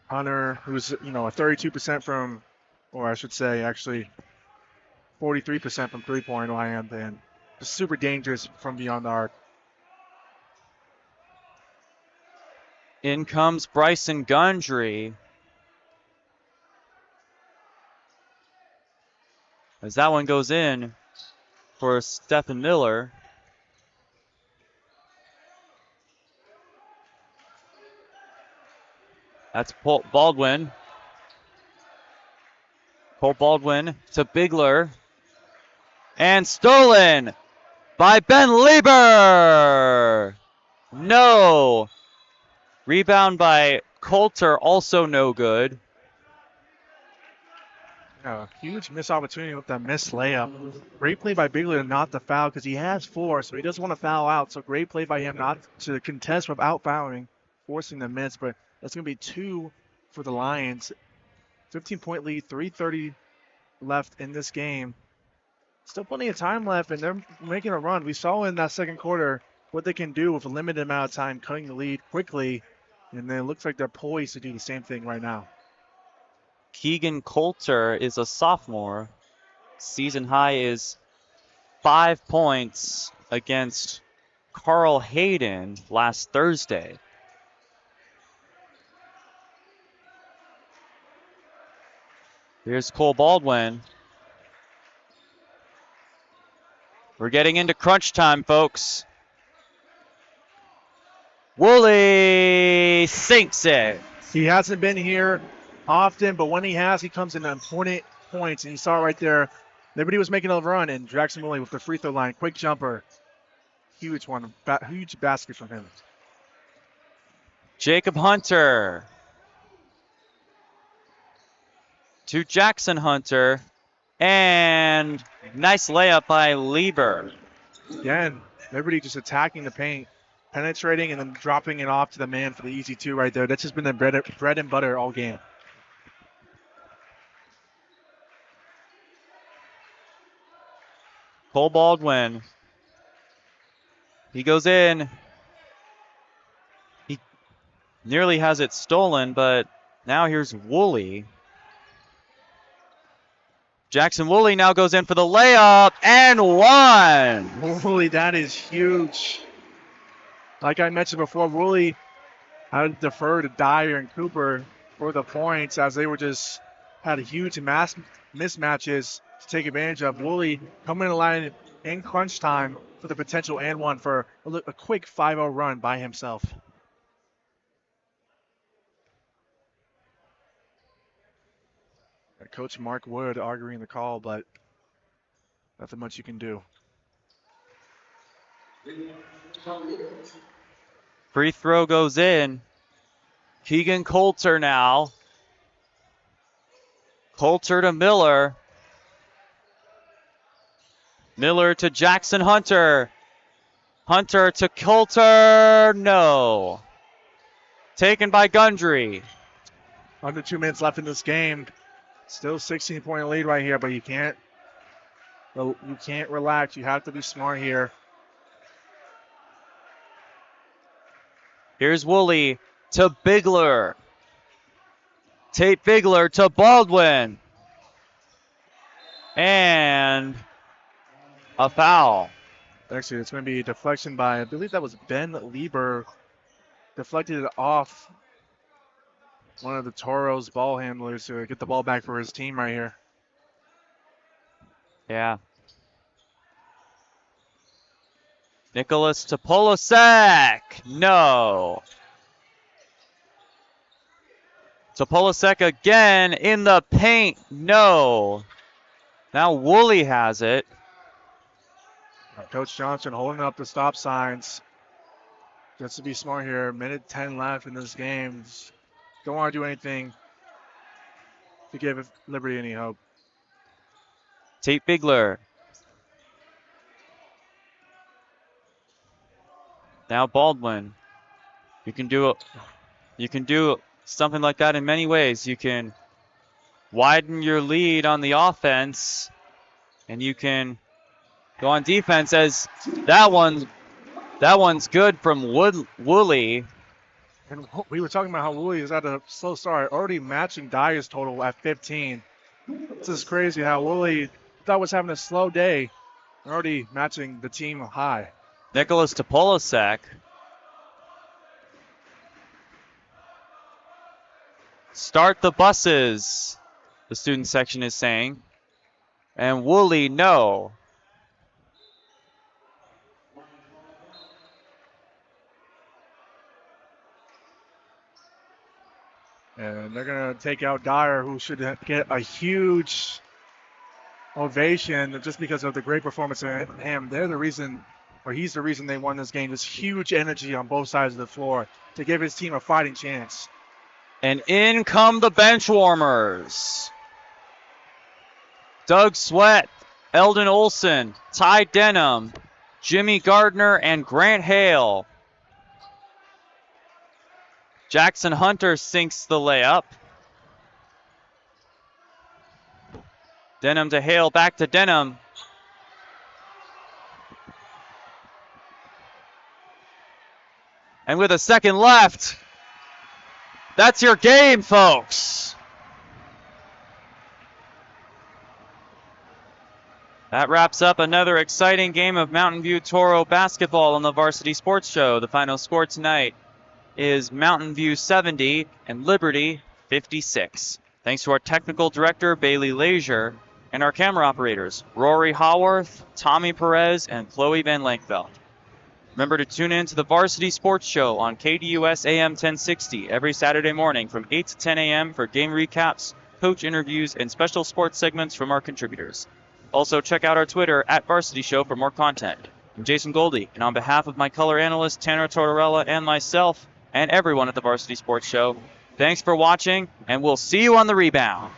Hunter, who's, you know, a 32% from, or I should say, actually 43% from three-point line, and just super dangerous from beyond the arc. In comes Bryson Gundry. As that one goes in for Stephen Miller. That's Baldwin. Cole Baldwin to Bigler. And stolen by Ben Lieber. No. Rebound by Coulter, also no good. Yeah, huge missed opportunity with that missed layup. Great play by Bigler to not to foul because he has 4, so he doesn't want to foul out. So great play by him not to contest without fouling, forcing the miss. But that's going to be 2 for the Lions. 15-point lead, 3:30 left in this game. Still plenty of time left, and they're making a run. We saw in that second quarter what they can do with a limited amount of time, cutting the lead quickly, and then it looks like they're poised to do the same thing right now. Keegan Coulter is a sophomore. Season high is 5 points against Carl Hayden last Thursday. Here's Cole Baldwin. We're getting into crunch time, folks. Woolley sinks it. He hasn't been here often, but when he has, he comes in important points. And you saw right there, Liberty was making a run, and Jackson Woolley with the free throw line, quick jumper. Huge one, huge basket from him. Jacob Hunter to Jackson Hunter, and nice layup by Lieber. Again, Liberty just attacking the paint, penetrating, and then dropping it off to the man for the easy 2 right there. That's just been the bread and butter all game. Cole Baldwin. He goes in. He nearly has it stolen, but now here's Woolley. Jackson Woolley now goes in for the layup and one. Woolley, that is huge. Like I mentioned before, Woolley had to defer to Dyer and Cooper for the points as they were just had huge mismatches to take advantage of. Woolley coming in the line in crunch time for the potential and one for a quick 5-0 run by himself. Coach Mark Wood arguing the call, but nothing much you can do. Free throw goes in. Keegan Coulter now. Coulter to Miller. Miller to Jackson Hunter. Hunter to Coulter. No. Taken by Gundry. Under 2 minutes left in this game. Still 16-point lead right here, but you can't relax. You have to be smart here. Here's Woolley to Bigler. Tate Bigler to Baldwin. And a foul. Actually, it's going to be a deflection by, I believe that was Ben Lieber. Deflected it off one of the Toros ball handlers to get the ball back for his team right here. Yeah. Nicholas to Polasek. No. To Polasek again in the paint. No. Now Woolley has it. Coach Johnson holding up the stop signs. Just to be smart here. Minute 10 left in this game. Don't want to do anything to give Liberty any hope. Tate Bigler. Now Baldwin. You can do something like that in many ways. You can widen your lead on the offense, and you can go on defense as that one's good from Woolley. And we were talking about how Woolley is at a slow start, already matching Dyer's total at 15. This is crazy how Woolley thought was having a slow day, already matching the team high. Nicholas to Polasek. Start the buses, the student section is saying. And Woolley, no. And they're going to take out Dyer, who should get a huge ovation just because of the great performance of him. They're the reason, or he's the reason they won this game. Just huge energy on both sides of the floor to give his team a fighting chance. And in come the bench warmers. Doug Sweat, Eldon Olson, Ty Denham, Jimmy Gardner, and Grant Hale. Jackson Hunter sinks the layup. Denham to Hale, back to Denham. And with a second left, that's your game, folks. That wraps up another exciting game of Mountain View Toro basketball on the Varsity Sports Show. The final score tonight is Mountain View 70 and Liberty 56. Thanks to our technical director, Bailey Leisure, and our camera operators, Rory Haworth, Tommy Perez, and Chloe Van Lankveld. Remember to tune in to the Varsity Sports Show on KDUS AM 1060 every Saturday morning from 8 to 10 a.m. for game recaps, coach interviews, and special sports segments from our contributors. Also, check out our Twitter at Varsity Show for more content. I'm Jason Goldie, and on behalf of my color analyst, Tanner Tortorella, and myself, and everyone at the Varsity Sports Show, thanks for watching, and we'll see you on the rebound.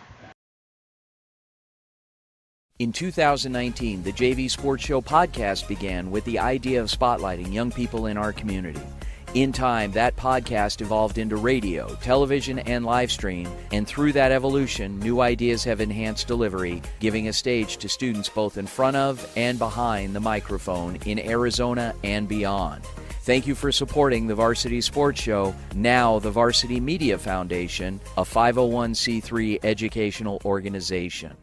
In 2019, the JV Sports Show podcast began with the idea of spotlighting young people in our community. In time, that podcast evolved into radio, television, and live stream, and through that evolution, new ideas have enhanced delivery, giving a stage to students both in front of and behind the microphone in Arizona and beyond. Thank you for supporting the Varsity Sports Show, now the Varsity Media Foundation, a 501c3 educational organization.